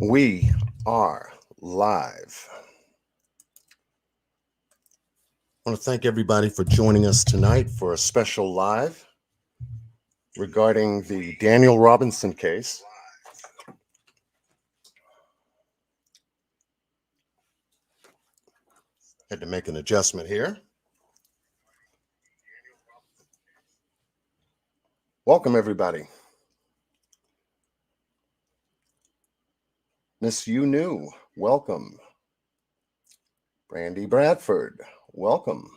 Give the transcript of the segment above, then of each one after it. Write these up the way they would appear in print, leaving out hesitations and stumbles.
We are live. I want to thank everybody for joining us tonight for a special live regarding the Daniel Robinson case. Had to make an adjustment here. Welcome, everybody. Miss You New, welcome. Brandy Bradford, welcome.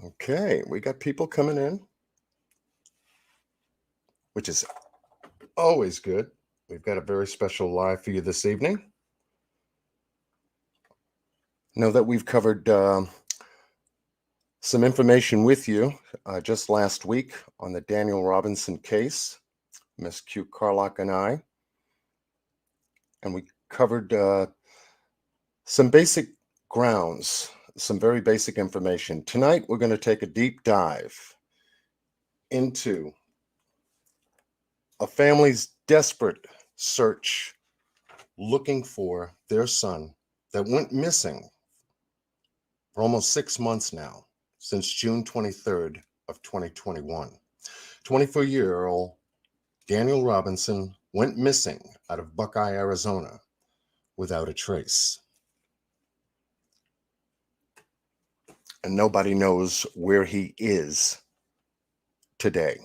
Okay, we got people coming in, which is always good. We've got a very special live for you this evening. Know that we've covered some information with you just last week on the Daniel Robinson case, Miss Q Carlock and I. And we covered some basic grounds, some very basic information. Tonight, we're going to take a deep dive into a family's desperate search looking for their son that went missing for almost 6 months now, since June 23rd of 2021. 24-year-old Daniel Robinson went missing out of Buckeye, Arizona, without a trace. And nobody knows where he is today.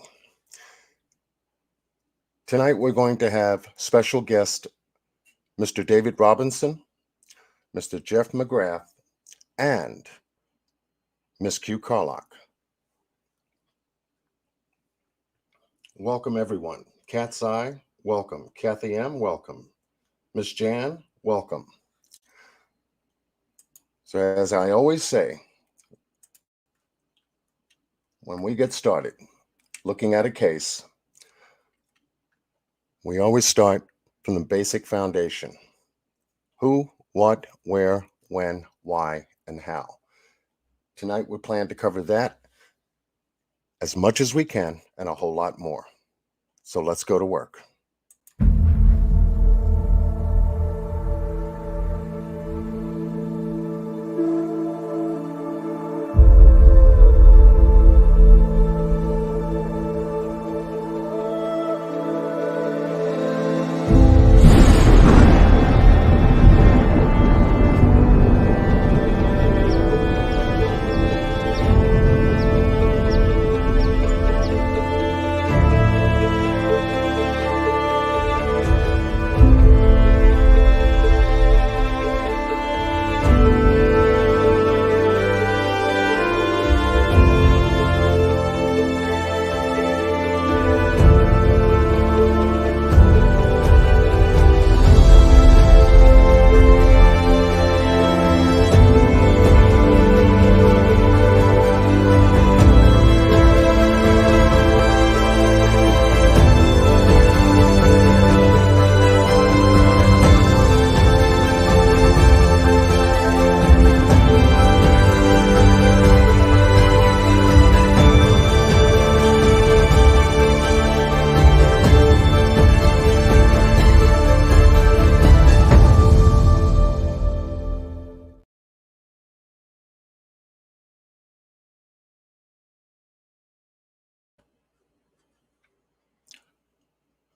Tonight, we're going to have special guest Mr. David Robinson, Mr. Jeff McGrath, and Miss Q Carlock. Welcome, everyone. Cat's Eye, welcome. Kathy M, welcome. Miss Jan, welcome. So as I always say, when we get started looking at a case, we always start from the basic foundation. Who, what, where, when, why, and how. Tonight, we plan to cover that as much as we can and a whole lot more. So let's go to work.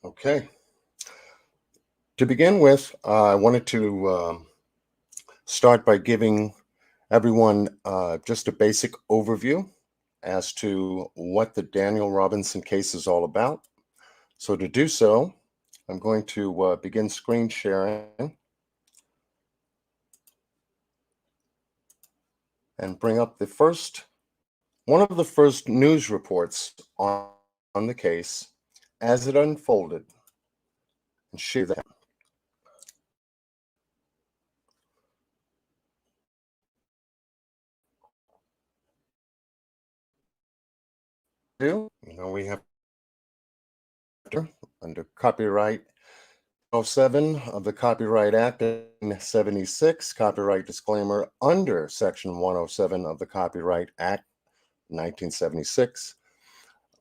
Okay. To begin with, I wanted to start by giving everyone just a basic overview as to what the Daniel Robinson case is all about. So to do so, I'm going to begin screen sharing and bring up one of the first news reports on the case as it unfolded and share that. We have under copyright 07 of the Copyright Act in 76, copyright disclaimer under section 107 of the Copyright Act 1976.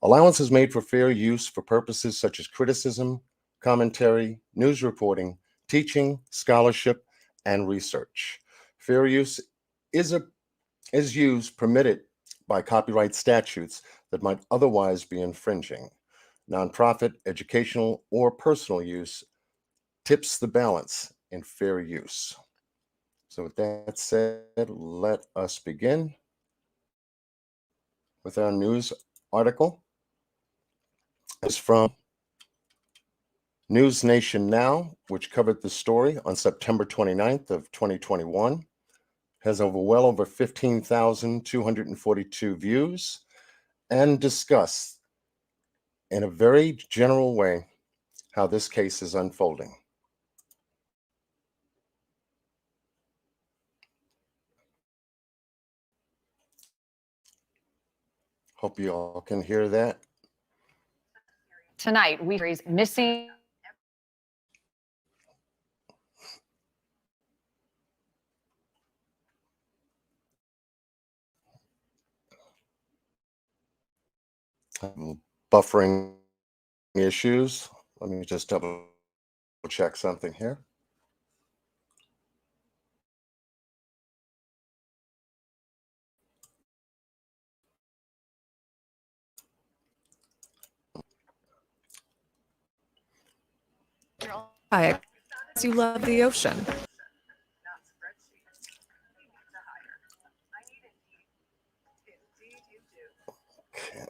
Allowance is made for fair use for purposes such as criticism, commentary, news reporting, teaching, scholarship, and research. Fair use is use permitted by copyright statutes that might otherwise be infringing. Nonprofit, educational, or personal use tips the balance in fair use. So with that said, let us begin with our news article. It's from News Nation Now, which covered the story on September 29th of 2021. Has well over 15,242 views and discussed in a very general way how this case is unfolding. Hope you all can hear that. Tonight, we raise missing. Buffering issues. Let me just double check something here. Hi, you love the ocean. Okay.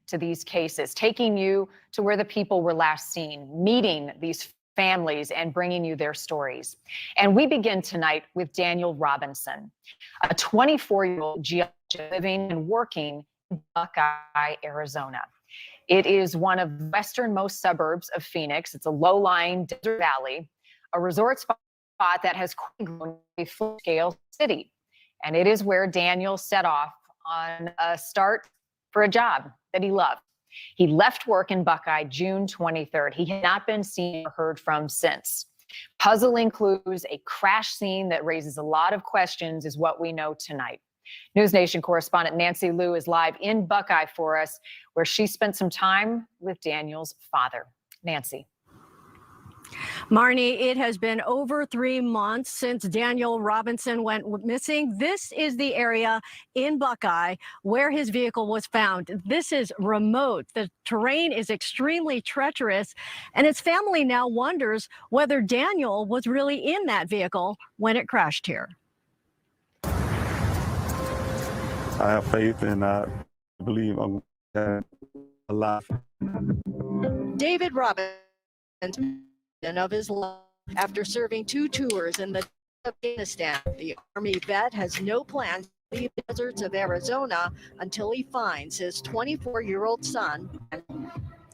To these cases, taking you to where the people were last seen, meeting these families and bringing you their stories. And we begin tonight with Daniel Robinson, a 24-year-old geologist living and working in Buckeye, Arizona. It is one of the westernmost suburbs of Phoenix. It's a low-lying desert valley, a resort spot that has grown a full-scale city. And it is where Daniel set off on a start for a job that he loved. He left work in Buckeye June 23rd. He had not been seen or heard from since. Puzzling clues, a crash scene that raises a lot of questions is what we know tonight. News Nation correspondent Nancy Liu is live in Buckeye for us, where she spent some time with Daniel's father. Nancy. Marnie, it has been over 3 months since Daniel Robinson went missing. This is the area in Buckeye where his vehicle was found. This is remote. The terrain is extremely treacherous, and his family now wonders whether Daniel was really in that vehicle when it crashed here. I have faith and I believe I'm alive. David Robinson of his life after serving 2 tours in the Afghanistan. The Army vet has no plans to leave the deserts of Arizona until he finds his 24-year-old son.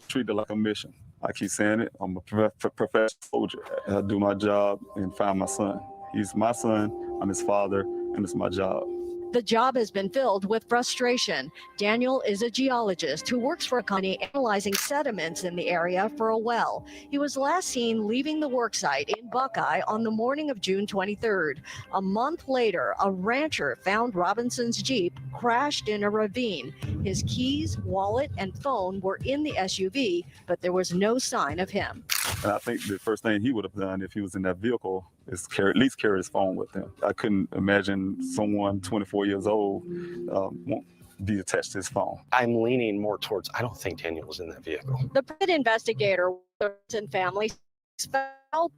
Treat it like a mission. I keep saying it. I'm a professional soldier. I do my job and find my son. He's my son. I'm his father, and it's my job. The job has been filled with frustration. Daniel is a geologist who works for a company analyzing sediments in the area for a well. He was last seen leaving the worksite in Buckeye on the morning of June 23rd. A month later, a rancher found Robinson's Jeep crashed in a ravine. His keys, wallet, and phone were in the SUV, but there was no sign of him. And I think the first thing he would have done if he was in that vehicle is at least carry his phone with him. I couldn't imagine someone 24 years old won't be attached to his phone. I'm leaning more towards, I don't think Daniel was in that vehicle. The private investigator and family foul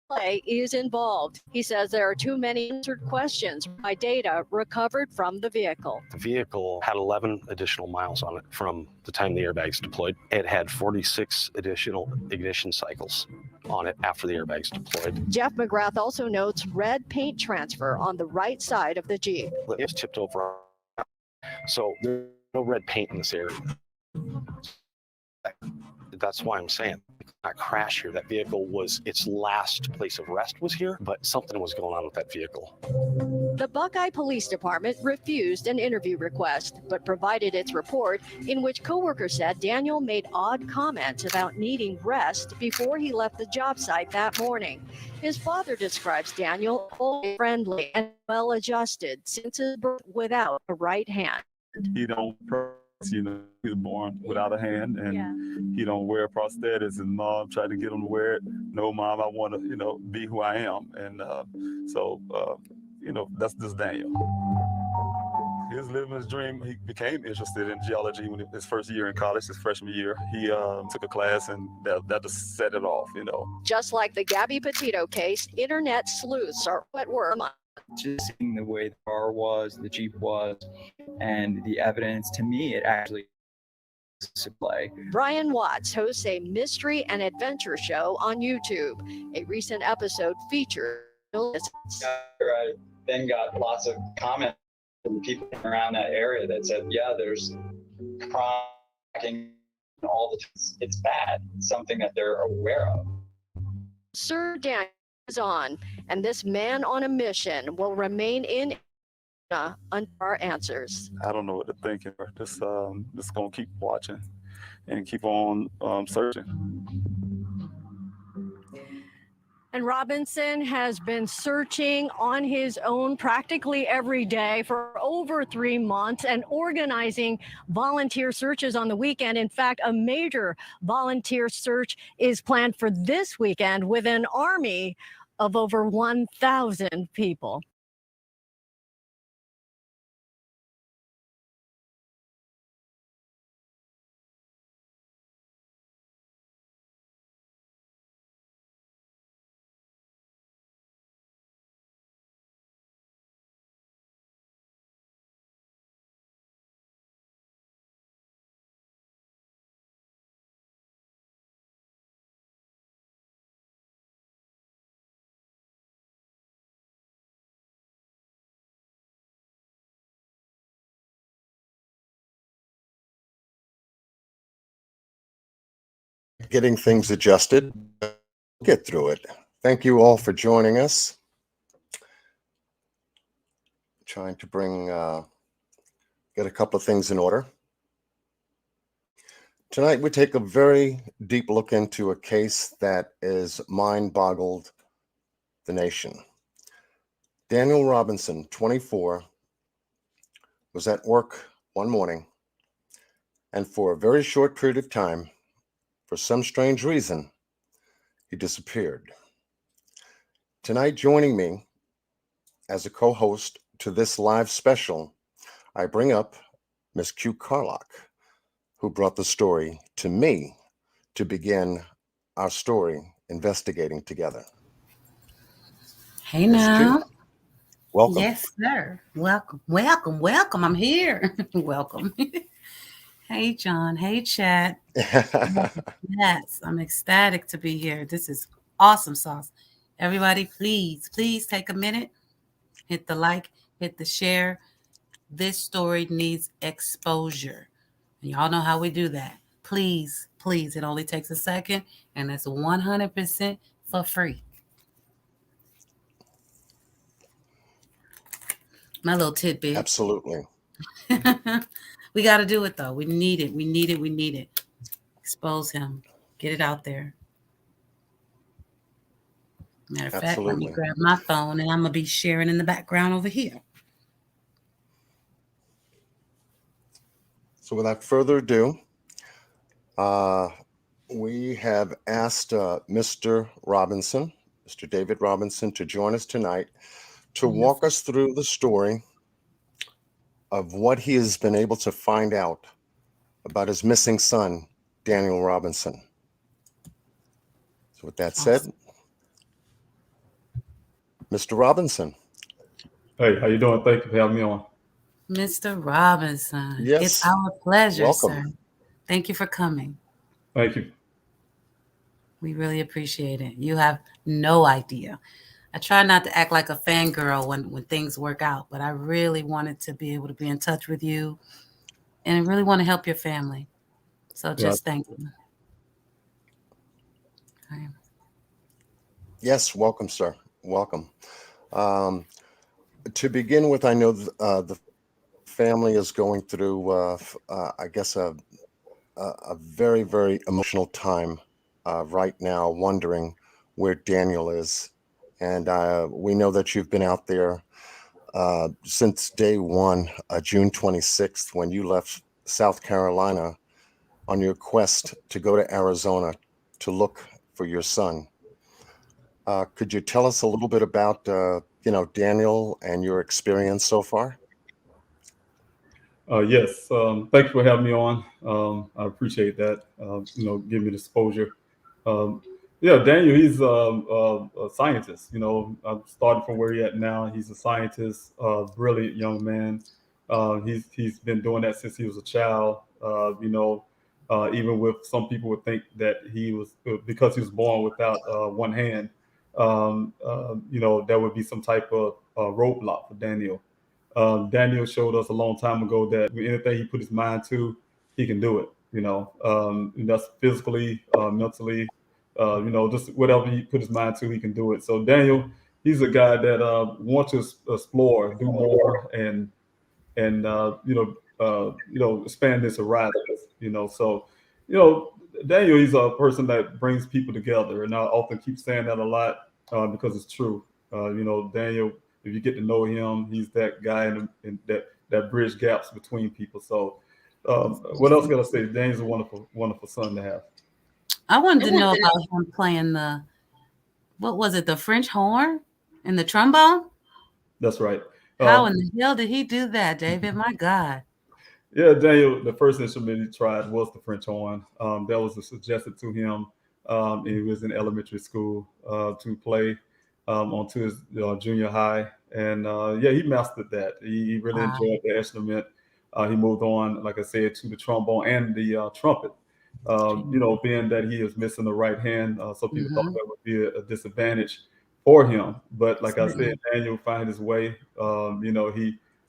play is involved. He says there are too many unanswered questions by data recovered from the vehicle. The vehicle had 11 additional miles on it from the time the airbags deployed. It had 46 additional ignition cycles on it after the airbags deployed. Jeff McGrath also notes red paint transfer on the right side of the Jeep. It was tipped over, so there's no red paint in this area. That's why I'm saying not crash here. That vehicle was its last place of rest was here, but something was going on with that vehicle. The Buckeye Police Department refused an interview request, but provided its report in which coworkers said Daniel made odd comments about needing rest before he left the job site that morning. His father describes Daniel always friendly and well-adjusted since his birth without a right hand. He don't he was born without a hand, and he don't wear prosthetics. His mom tried to get him to wear it. No, mom, I want to, be who I am. And that's just Daniel. He was living his dream. He became interested in geology when his first year in college, his freshman year. He took a class, and that just set it off, Just like the Gabby Petito case, internet sleuths are at work. Just seeing the way the car was, the Jeep was, and the evidence, to me, it actually to play. Brian Watts hosts a mystery and adventure show on YouTube. A recent episode featured I then got lots of comments from people around that area that said, yeah, there's crime all the time. It's bad. It's something that they're aware of. Sir Daniel is on, and this man on a mission will remain in under our answers. I don't know what to think. Just gonna keep watching and keep on searching. And Robinson has been searching on his own practically every day for over 3 months and organizing volunteer searches on the weekend. In fact, a major volunteer search is planned for this weekend with an army of over 1,000 people. Getting things adjusted, get through it. Thank you all for joining us. Trying to get a couple of things in order. Tonight, we take a very deep look into a case that has mind-boggled the nation. Daniel Robinson, 24, was at work one morning, and for a very short period of time, for some strange reason, he disappeared. Tonight, joining me as a co-host to this live special, I bring up Miss Q Carlock, who brought the story to me to begin our story investigating together. Hey now. Welcome. Yes, sir. Welcome. I'm here. Welcome. Hey, John. Hey, chat. Yes, I'm ecstatic to be here. This is awesome sauce. Everybody, please take a minute. Hit the like, hit the share. This story needs exposure. And y'all know how we do that. Please. It only takes a second, and it's 100% for free. My little tidbit. Absolutely. We got to do it though. We need it. We need it. We need it. Expose him. Get it out there. Matter of fact, let me Absolutely. grab my phone and I'm gonna be sharing in the background over here. So without further ado, we have asked Mr. Robinson, Mr. David Robinson, to join us tonight to walk us through the story of what he has been able to find out about his missing son, Daniel Robinson. So with that said, Mr. Robinson. Hey, how you doing? Thank you for having me on. Mr. Robinson, Yes. It's our pleasure, Welcome. sir. Thank you for coming. Thank you. We really appreciate it. You have no idea. I try not to act like a fangirl when things work out, but I really wanted to be able to be in touch with you and really want to help your family. So just thank you. Okay. Yes, welcome, sir. Welcome. To begin with, I know the family is going through, I guess, a very, very emotional time right now, wondering where Daniel is. And we know that you've been out there since day one, June 26th, when you left South Carolina on your quest to go to Arizona to look for your son. Could you tell us a little bit about, Daniel and your experience so far? Yes. Thank you for having me on. I appreciate that. Give me the exposure. Yeah, Daniel, he's a scientist. I'm starting from where he's at now. He's a scientist, brilliant young man. He's been doing that since he was a child. Even with some people would think that he was because he was born without one hand. There would be some type of roadblock for Daniel. Daniel showed us a long time ago that anything he put his mind to, he can do it. And that's physically, mentally, just whatever he put his mind to, he can do it. So Daniel, he's a guy that wants to explore, do more, and expand his horizons. Daniel, he's a person that brings people together, and I often keep saying that a lot because it's true. Daniel, if you get to know him, he's that guy in that bridge gaps between people. So, what else can I say? Daniel's a wonderful, wonderful son to have. I wanted to know about him playing the French horn and the trombone? That's right. How in the hell did he do that, David? My God. Yeah, Daniel, the first instrument he tried was the French horn. That was suggested to him. He was in elementary school to play onto his junior high. And he mastered that. He really enjoyed the instrument. He moved on, like I said, to the trombone and the trumpet. Being that he is missing the right hand, some people thought that would be a disadvantage for him. But like I said, Daniel found his way.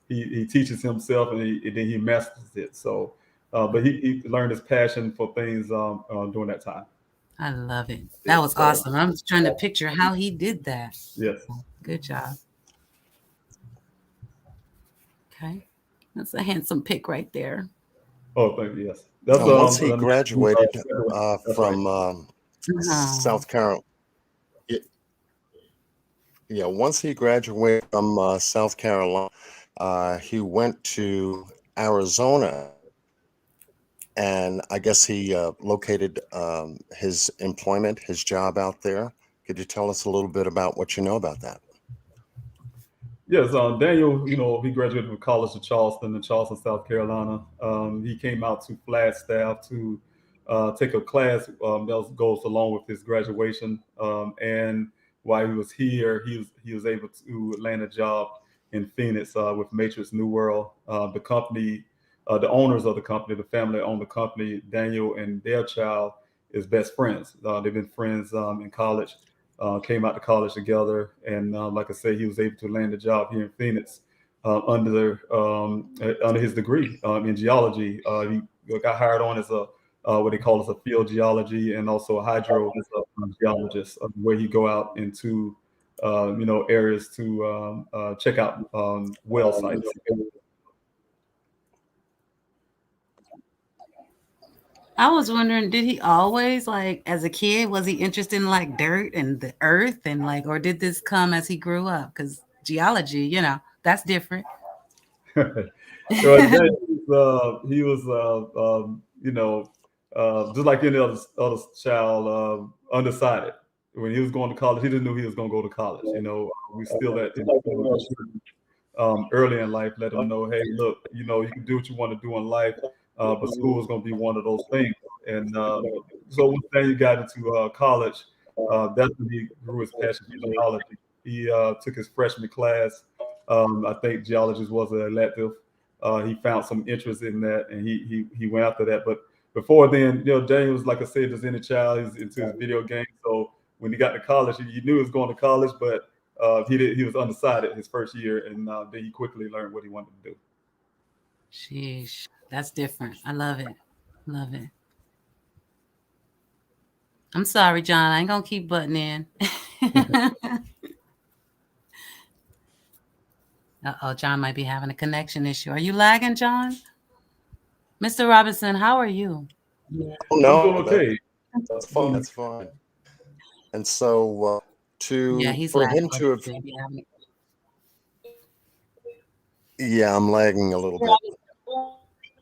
He teaches himself and then he masters it. So, but he learned his passion for things during that time. I love it. That was awesome. I'm just trying to picture how he did that. Yes. Good job. Okay. That's a handsome pic right there. Oh, thank you. Yes. That's once he graduated from South Carolina. Yeah, once he graduated from South Carolina, he went to Arizona, and I guess he located his employment, his job out there. Could you tell us a little bit about what you know about that? Yes, Daniel, he graduated from College of Charleston in Charleston, South Carolina. He came out to Flagstaff to take a class that goes along with his graduation. And while he was here, he was able to land a job in Phoenix with Matrix New World. The company, the owners of the company, the family that owned the company, Daniel and their child is best friends. They've been friends in college. Came out to college together, and like I said, he was able to land a job here in Phoenix under his degree in geology. He got hired on as a what they call as a field geology and also a hydro geologist, where he go out into areas to check out well sites. I was wondering, did he always, like, as a kid, was he interested in like dirt and the earth and like, or did this come as he grew up? Because geology, that's different. He was just like any other child, undecided. When he was going to college, he didn't know he was going to go to college. We still early in life let him know, hey, look, you can do what you want to do in life, but school is going to be one of those things. And so once he got into college, that's when he grew his passion for geology. He took his freshman class. I think geologist was an elective. He found some interest in that, and he went after that. But before then, Daniel was, like I said, just any child. He's into his video games. So when he got to college, he knew he was going to college, but he was undecided his first year, and then he quickly learned what he wanted to do. Sheesh, that's different. I love it. Love it. I'm sorry, John. I ain't gonna keep butting in. Uh-oh, John might be having a connection issue. Are you lagging, John? Mr. Robinson, how are you? Oh, no, I'm doing okay. That's fine. That's fine. And so he's for lagging. him to have, I'm lagging a little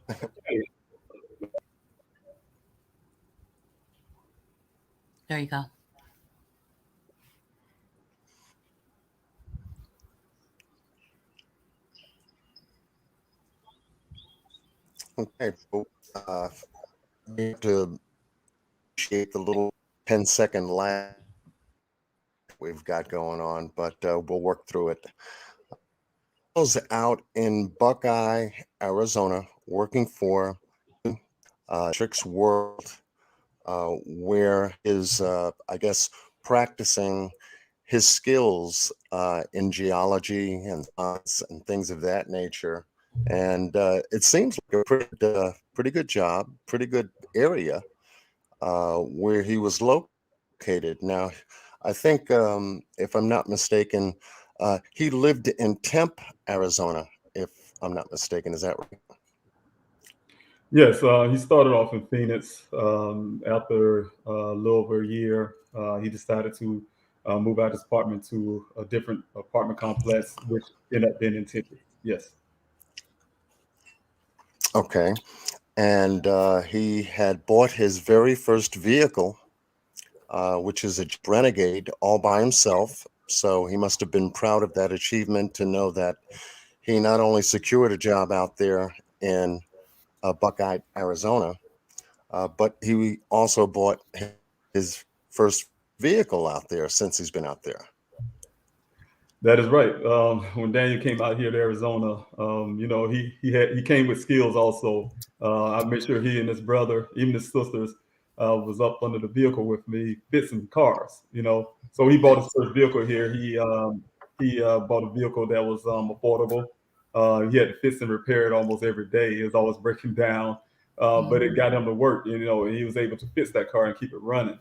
bit. There you go. Okay, we have to appreciate the little 10-second lag we've got going on, but we'll work through it. I was out in Buckeye, Arizona, working for Trick's World, where is, I guess, practicing his skills in geology and science and things of that nature. And it seems like a pretty good job, pretty good area where he was located. Now, I think, if I'm not mistaken, he lived in Tempe, Arizona, if I'm not mistaken. Is that right? Yes, he started off in Phoenix. After a little over a year, he decided to move out of his apartment to a different apartment complex, which ended up being in Tempe. Yes. Okay. And he had bought his very first vehicle, which is a Renegade, all by himself. So he must have been proud of that achievement to know that he not only secured a job out there in Buckeye, Arizona, but he also bought his first vehicle out there since he's been out there. That is right. When Daniel came out here to Arizona, he came with skills also. I made sure he and his brother, even his sisters, was up under the vehicle with me, fixing cars. So he bought his first vehicle here. He bought a vehicle that was affordable. He had to fix and repair it almost every day. It was always breaking down, but it got him to work. And he was able to fix that car and keep it running.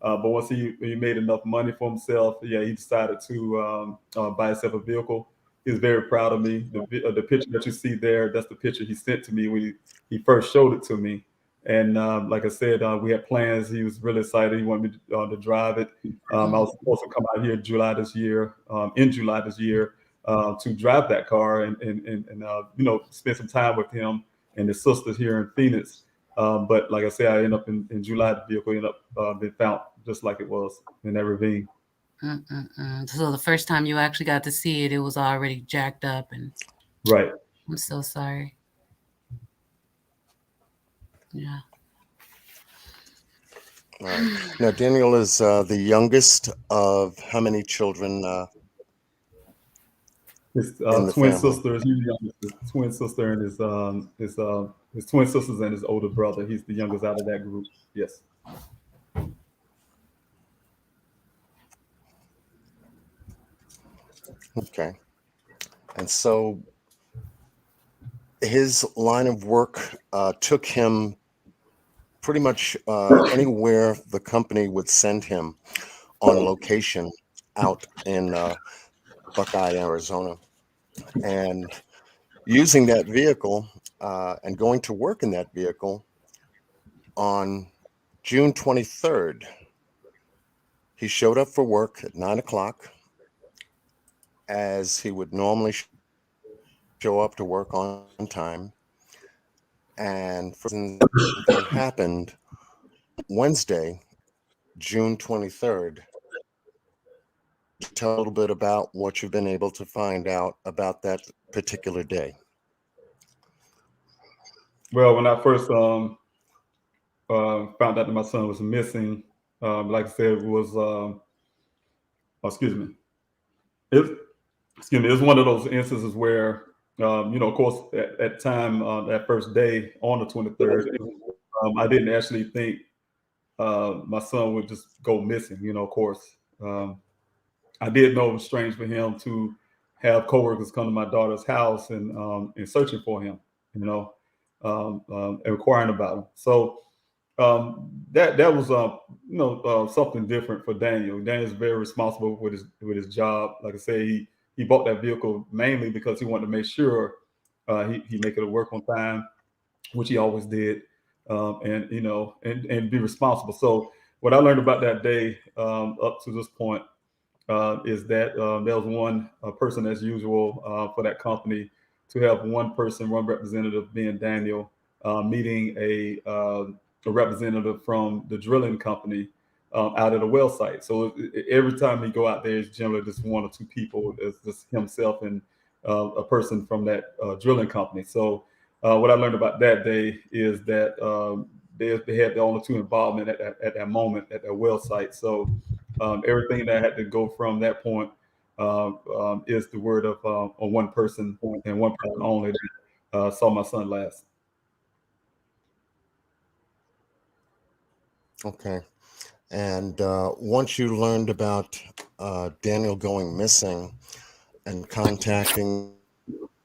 But once he made enough money for himself, he decided to buy himself a vehicle. He was very proud of me. The picture that you see there, that's the picture he sent to me when he first showed it to me. And like I said, we had plans. He was really excited. He wanted me to drive it. I was supposed to come out here in July this year, to drive that car and spend some time with him and his sisters here in Phoenix. But like I said, I ended up in July. The vehicle ended up being found just like it was in that ravine. So the first time you actually got to see it, it was already jacked up. And right. I'm so sorry. Yeah. All right. Now, Daniel is the youngest of how many children? His in the twin family? sisters. He's the youngest. His twin sister and his twin sisters and his older brother. He's the youngest out of that group. Yes. Okay. And so his line of work took him pretty much anywhere the company would send him on location out in Buckeye, Arizona, and using that vehicle and going to work in that vehicle on June 23rd. He showed up for work at 9 o'clock as he would normally show up to work on time. And something happened Wednesday, June 23rd. Tell a little bit about what you've been able to find out about that particular day. Well, when I first found out that my son was missing, like I said, it was excuse me. It was one of those instances where, of course, at time that first day on the 23rd, I didn't actually think my son would just go missing. Of course, I did know it was strange for him to have coworkers come to my daughter's house and searching for him, and inquiring about him. So that was something different for Daniel. Daniel's very responsible with his job. Like I say, he bought that vehicle mainly because he wanted to make sure he make it to work on time, which he always did, and be responsible. So what I learned about that day up to this point is that there was one person as usual for that company to have one representative being Daniel, meeting a representative from the drilling company out at a well site. So every time he go out there, it's generally just one or two people. It's just himself and a person from that drilling company. So what I learned about that day is that they had the only two involvement at that moment at that well site. So everything that had to go from that point is the word of one person and one person only that saw my son last. Okay. And once you learned about Daniel going missing and contacting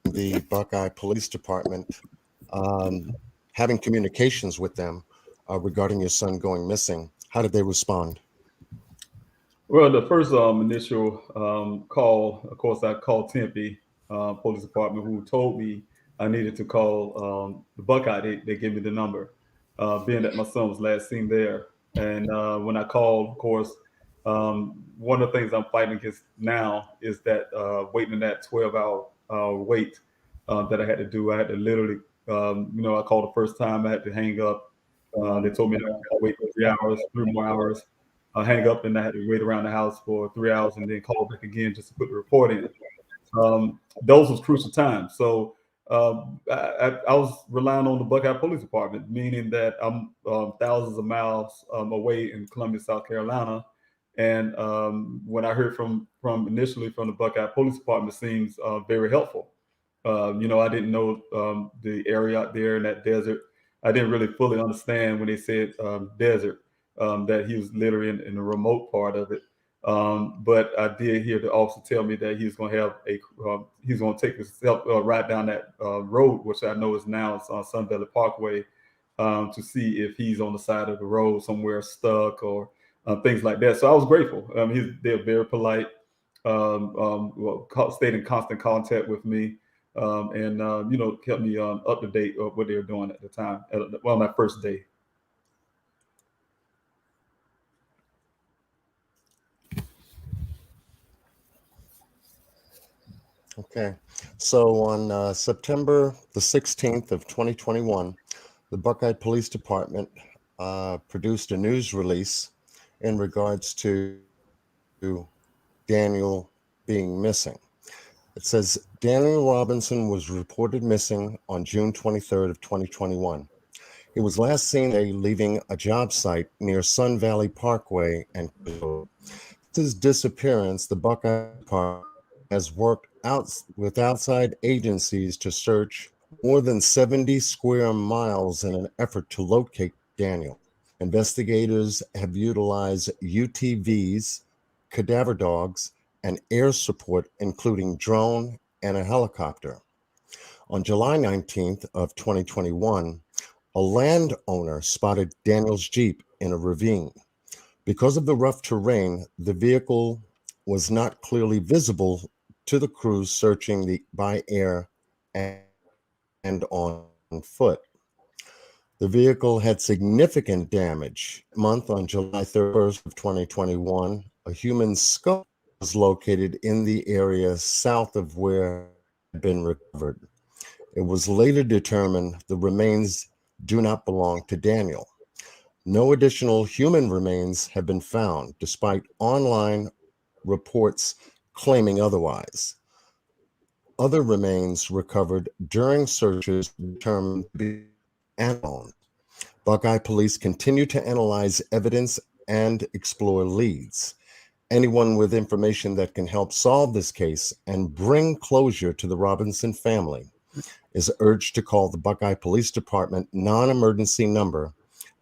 the Buckeye Police Department, having communications with them regarding your son going missing, how did they respond? Well, the first initial call, of course, I called Tempe Police Department, who told me I needed to call the Buckeye. They gave me the number, being that my son was last seen there. And when I called, of course, one of the things I'm fighting against now is that waiting that 12-hour wait that I had to do. I had to literally, I called the first time, I had to hang up. They told me I had to wait for 3 hours, 3 more hours. Hang up, and I had to wait around the house for 3 hours and then call back again just to put the report in. Those was crucial times. So I was relying on the Buckeye Police Department, meaning that I'm thousands of miles away in Columbia, South Carolina. And when I heard from initially from the Buckeye Police Department, it seems very helpful. I didn't know the area out there in that desert. I didn't really fully understand when they said desert. That he was literally in the remote part of it. But I did hear the officer tell me that he's going to have he's going to take himself right down that road, which I know is now it's on Sun Valley Parkway, to see if he's on the side of the road somewhere stuck or things like that. So I was grateful. They're very polite, stayed in constant contact with me, and kept me up to date of what they were doing at the time. Well, that first day. Okay, so on September the 16th of 2021, the Buckeye Police Department produced a news release in regards to Daniel being missing. It says Daniel Robinson was reported missing on June 23rd of 2021. He was last seen leaving a job site near Sun Valley Parkway, and since his disappearance, the Buckeye Park has worked out with outside agencies to search more than 70 square miles in an effort to locate Daniel. Investigators have utilized UTVs, cadaver dogs, and air support, including drone and a helicopter. On July 19th of 2021, a landowner spotted Daniel's Jeep in a ravine. Because of the rough terrain, the vehicle was not clearly visible to the crews searching by air and on foot. The vehicle had significant damage. On July 31st of 2021, a human skull was located in the area south of where it had been recovered. It was later determined the remains do not belong to Daniel. No additional human remains have been found, despite online reports claiming otherwise. Other remains recovered during searches determined to be unknown. Buckeye police continue to analyze evidence and explore leads. Anyone with information that can help solve this case and bring closure to the Robinson family is urged to call the Buckeye Police Department non-emergency number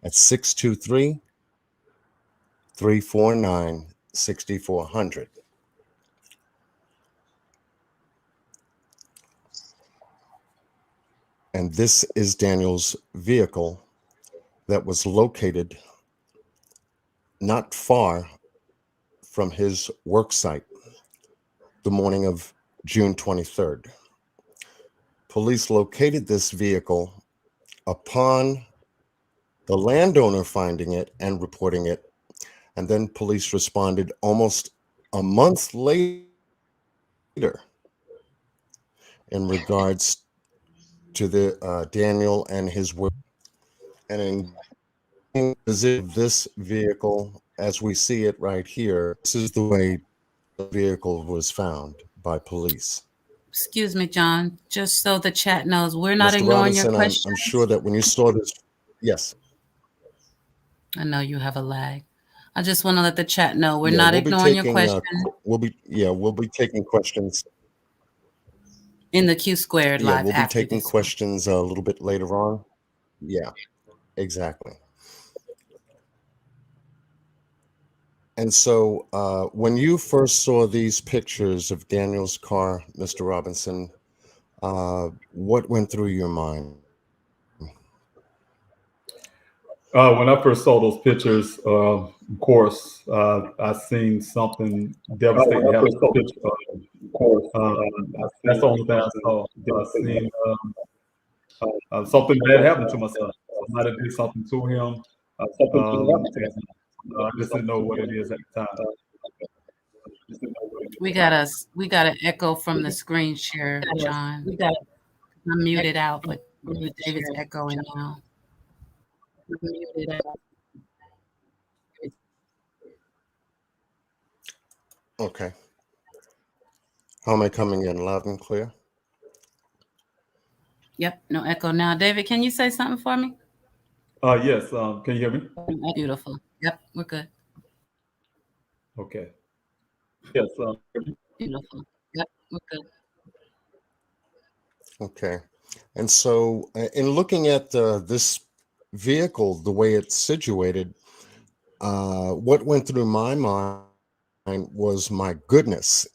at 623-349-6400. And this is Daniel's vehicle that was located not far from his work site the morning of June 23rd. Police located this vehicle upon the landowner finding it and reporting it, and then police responded almost a month later in regards to the Daniel and his work. And in this vehicle, as we see it right here, this is the way the vehicle was found by police. Excuse me, John, just so the chat knows, we're not Mr. ignoring your Robinson, question. I'm sure that when you saw this, yes. I know you have a lag. I just want to let the chat know we're Yeah, not we'll be ignoring your taking, question we'll be taking questions. in the Q Squared Yeah, live we'll be after taking this one. questions a little bit later on. Yeah, exactly. And so when you first saw these pictures of Daniel's car, Mr. Robinson, what went through your mind? When I first saw those pictures, of course, I seen something devastating happen. That's the only thing I saw. I seen something bad happen to my son. Somebody did something to him. I just didn't know what it is at the time. We got an echo from the screen share, John. I'm muted out, but David's echoing now. Okay. How am I coming in? Loud and clear? Yep, no echo now. David, can you say something for me? Yes. Can you hear me? Beautiful. Yep, we're good. Okay. Yes. Beautiful. Yep, we're good. Okay. And so in looking at this vehicle, the way it's situated, what went through my mind was, my goodness,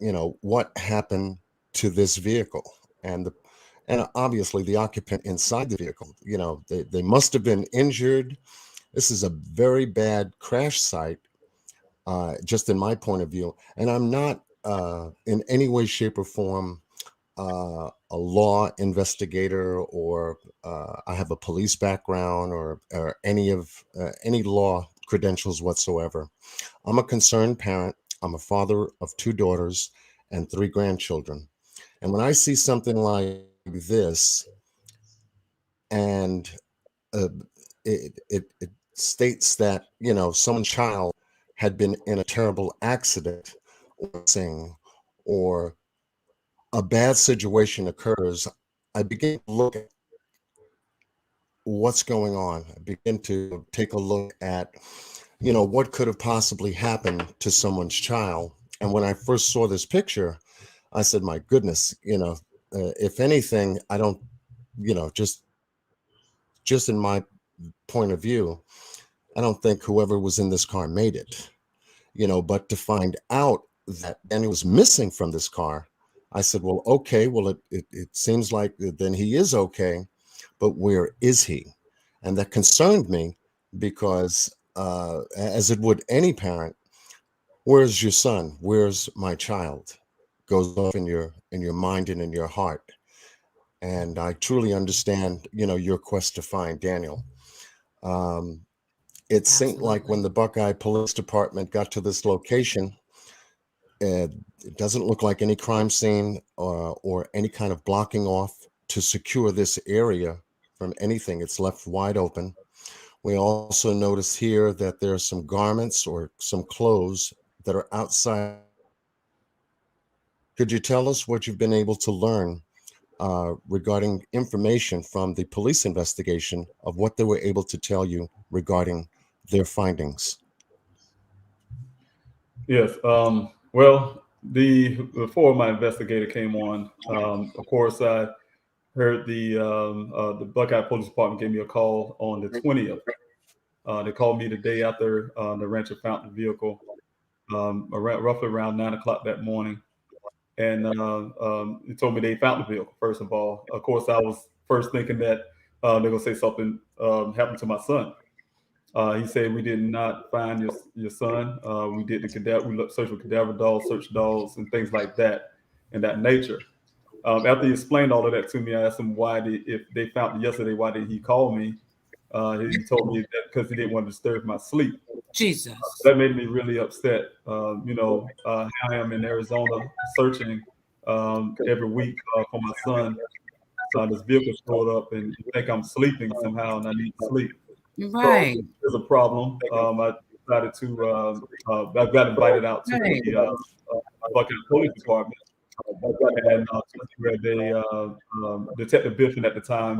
what happened to this vehicle? And obviously the occupant inside the vehicle, they must have been injured. This is a very bad crash site, just in my point of view. And I'm not in any way, shape, or form a law investigator, or I have a police background, or any law credentials whatsoever. I'm a concerned parent. I'm a father of 2 daughters and 3 grandchildren. And when I see something like this, and it states that, someone's child had been in a terrible accident, or a bad situation occurs, I begin to look at what's going on. I begin to take a look at, what could have possibly happened to someone's child. And when I first saw this picture, I said, my goodness, if anything, I don't, just in my point of view, I don't think whoever was in this car made it, but to find out that Daniel was missing from this car, I said, well, okay, well, it seems like then he is okay, but where is he? And that concerned me, because as it would any parent, Where's your son? Where's my child? Goes off in your mind and in your heart. And I truly understand, your quest to find Daniel. It seemed like when the Buckeye Police Department got to this location, it doesn't look like any crime scene or any kind of blocking off to secure this area from anything. It's left wide open. We also notice here that there are some garments or some clothes that are outside. Could you tell us what you've been able to learn regarding information from the police investigation of what they were able to tell you regarding their findings? Yes. Well, before my investigator came on, of course, I heard the Buckeye Police Department gave me a call on the 20th. They called me the day after the rancher found the vehicle, roughly around 9 o'clock that morning. And he told me they found the vehicle, first of all. Of course, I was first thinking that they're going to say something happened to my son. He said, we did not find your son. We did we searched with cadaver dogs, search dogs, and things like that, in that nature. After he explained all of that to me, I asked him if they found it yesterday, why did he call me? He told me that because he didn't want to disturb my sleep. Jesus. That made me really upset. I am in Arizona searching every week for my son. So this vehicle showed up and you think I'm sleeping somehow and I need to sleep. Right. So there's a problem. I decided to, I got invited out to the Buckeye Police Department. And where Detective Biffin at the time,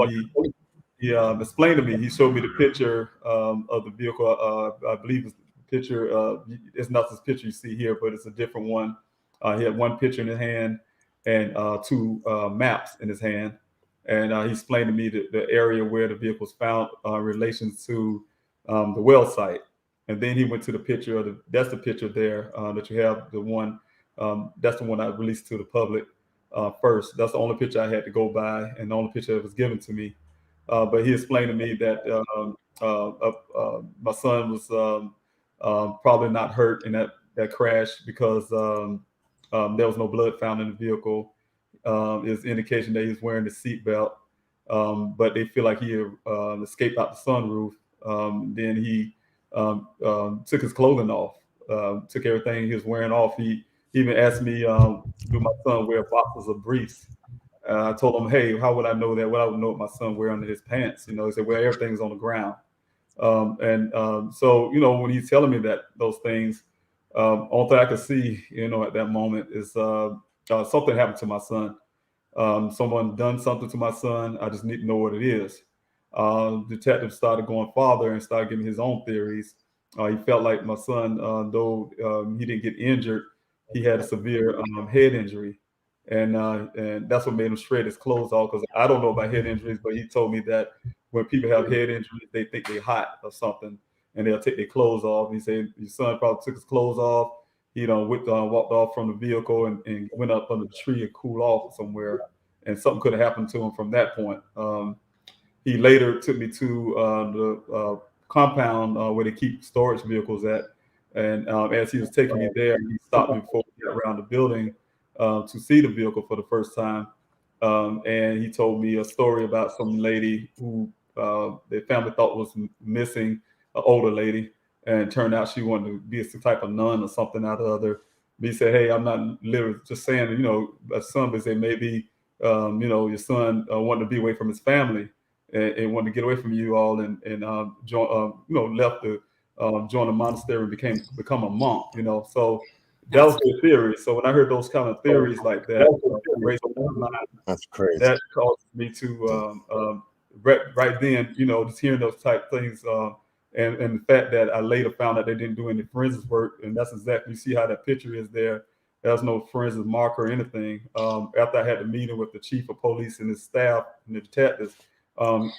he explained to me, he showed me the picture of the vehicle. I believe it's the picture, it's not this picture you see here, but it's a different one. He had one picture in his hand and two maps in his hand. And he explained to me the area where the vehicle was found in relation to the well site. And then he went to the picture that's the picture there that you have, the one, that's the one I released to the public first. That's the only picture I had to go by and the only picture that was given to me. But he explained to me that my son was probably not hurt in that crash because there was no blood found in the vehicle. Is indication that he's wearing the seatbelt, but they feel like he escaped out the sunroof. Then he took his clothing off, took everything he was wearing off. He even asked me, do my son wear boxers or briefs? I told him, hey, how would I know that? Well, I would know what my son wear under his pants. He said, well, everything's on the ground. So, when he's telling me those things, only thing I could see, at that moment is something happened to my son. Someone done something to my son. I just need to know what it is. Detective started going farther and started giving his own theories. He felt like my son, though he didn't get injured, he had a severe head injury. And that's what made him shred his clothes off, because I don't know about head injuries, but he told me that when people have head injuries, they think they're hot or something, and they'll take their clothes off. He said your son probably took his clothes off. He walked off from the vehicle and went up under the tree and cooled off somewhere, and something could have happened to him from that point. He later took me to the compound where they keep storage vehicles at, and as he was taking me there, he stopped me before we got around the building to see the vehicle for the first time. And he told me a story about some lady who their family thought was missing, an older lady, and it turned out she wanted to be some type of nun or something out of other. But he said, hey, I'm not literally just saying, some would say maybe, your son wanted to be away from his family and wanted to get away from you all and left to join a monastery and become a monk, so that was the theory. So when I heard those kind of theories like that, raised my mind. That's crazy. That caused me to right then, just hearing those type things, and the fact that I later found out they didn't do any forensics work, and that's exactly, you see how that picture is there. There's no forensic marker or anything. After I had the meeting with the chief of police and his staff and the detectives,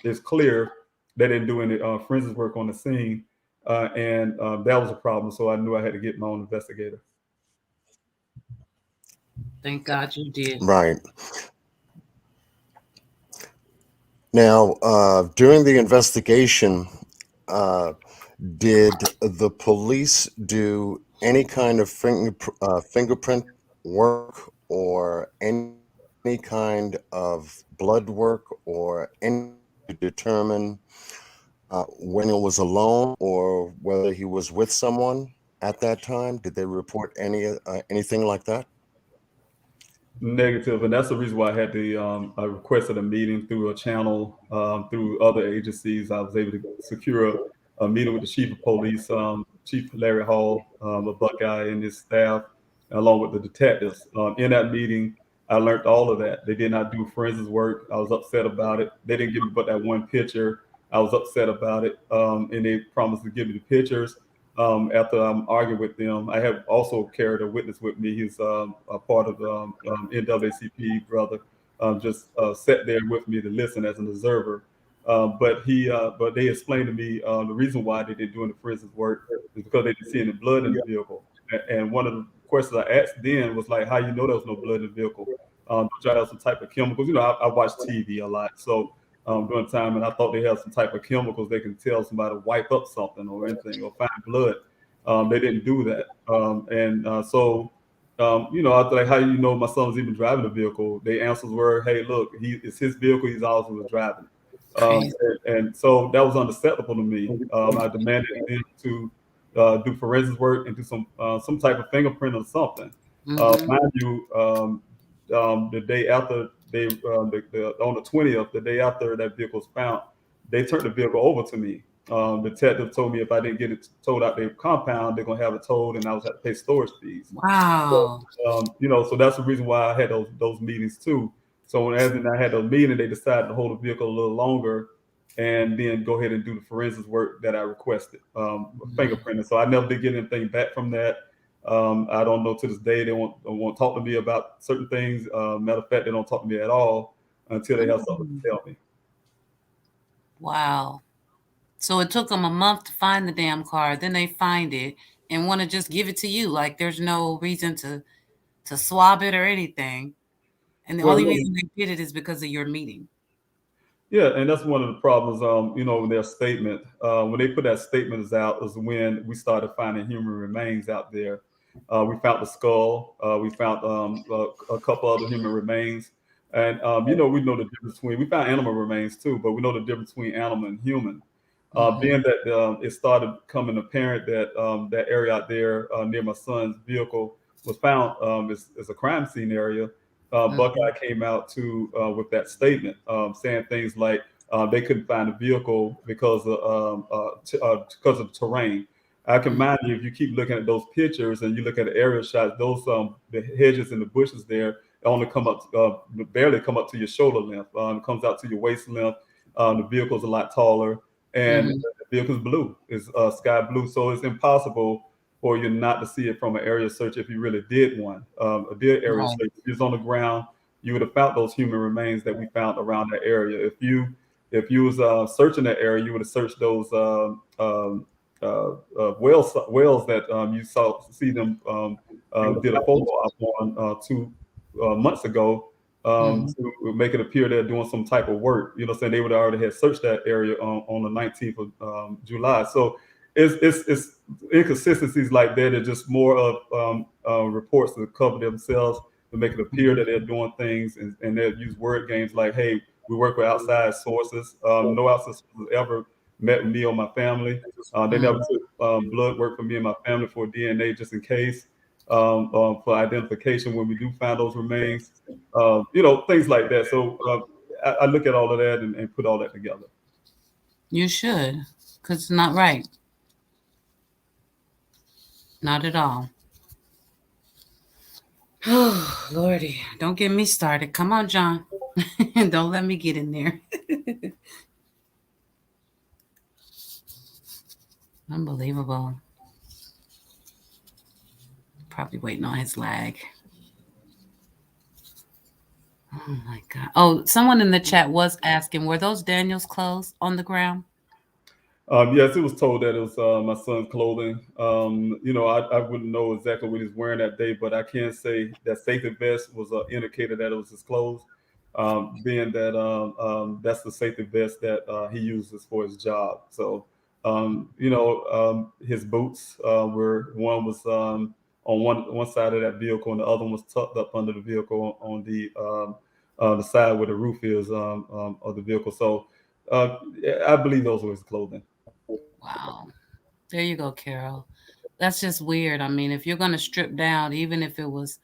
it's clear they didn't do any forensics work on the scene, and that was a problem. So I knew I had to get my own investigator. Thank God you did. Right. Now, during the investigation, did the police do any kind of fingerprint work or any kind of blood work or any to determine when he was alone or whether he was with someone at that time? Did they report anything like that? Negative, and that's the reason why I requested a meeting through a channel through other agencies. I was able to secure a meeting with the chief of police, Chief Larry Hall of Buckeye, and his staff, along with the detectives. In that meeting, I learned all of that. They did not do forensics work. I was upset about it. They didn't give me but that one picture. I was upset about it, and they promised to give me the pictures. After I'm arguing with them, I have also carried a witness with me. He's a part of the NAACP brother, just sat there with me to listen as an observer. But they explained to me the reason why they didn't do the forensics work is because they didn't see any blood in the vehicle. And one of the questions I asked then was like, how you know there was no blood in the vehicle? Don't you have some type of chemicals? You know, I watch TV a lot, so during time, and I thought they had some type of chemicals they can tell somebody to wipe up something or anything or find blood. They didn't do that, you know, I was like, how do you know my son was even driving the vehicle? The answers were, hey, look, it's his vehicle. He's also was driving, and so that was unacceptable to me. I demanded them to do forensics work and do some type of fingerprint or something. Mind you, the day after they on the 20th, the day after that vehicle was found, they turned the vehicle over to me. The detective told me if I didn't get it towed out their compound, they're gonna have it towed, and I was have to pay storage fees. Wow. So, you know, so that's the reason why I had those meetings too. So when I had those meetings, they decided to hold the vehicle a little longer, and then go ahead and do the forensics work that I requested, fingerprinting. So I never did get anything back from that. I don't know to this day. They won't talk to me about certain things. Matter of fact, they don't talk to me at all until they have something to tell me. Wow. So it took them a month to find the damn car. Then they find it and want to just give it to you. Like there's no reason to swab it or anything. And the only reason they did it is because of your meeting. Yeah, and that's one of the problems. You know, their statement, when they put that statement out, is when we started finding human remains out there. We found the skull. We found a couple other human remains, and you know, we know the difference between. We found animal remains too, but we know the difference between animal and human. Being that it started becoming apparent that that area out there near my son's vehicle was found is a crime scene area. Buckeye came out with that statement, saying things like they couldn't find the vehicle because of the terrain. I can mind you, if you keep looking at those pictures and you look at the aerial shots, those the hedges and the bushes there only come up barely come up to your shoulder length. It comes out to your waist length. The vehicle's a lot taller, and the vehicle's blue, is sky blue, so it's impossible for you not to see it from an aerial search if you really did one. Did aerial search. If you was on the ground, you would have found those human remains that we found around that area. If you was searching that area, you would have searched those whales that you see them did a photo op on 2 months ago to make it appear they're doing some type of work. You know, saying they would already have searched that area on the 19th of July. So it's inconsistencies like that are just more of reports to cover themselves, to make it appear that they're doing things, and they'll use word games like, hey, we work with outside sources. No outside sources ever met with me or my family. They never took blood work from me and my family for DNA, just in case, for identification when we do find those remains. You know, things like that. So I look at all of that and put all that together. You should, because it's not right. Not at all. Oh, Lordy, don't get me started. Come on, John. Don't let me get in there. Unbelievable. Probably waiting on his lag. Oh, my God. Oh, someone in the chat was asking, were those Daniel's clothes on the ground? Yes, it was told that it was my son's clothing. You know, I wouldn't know exactly what he's wearing that day, but I can say that safety vest was an indicator that it was his clothes, being that that's the safety vest that he uses for his job. So His boots were one was on one side of that vehicle, and the other one was tucked up under the vehicle on the side where the roof is of the vehicle. So I believe those were his clothing. Wow. There you go, Carol. That's just weird. I mean, if you're going to strip down, even if it was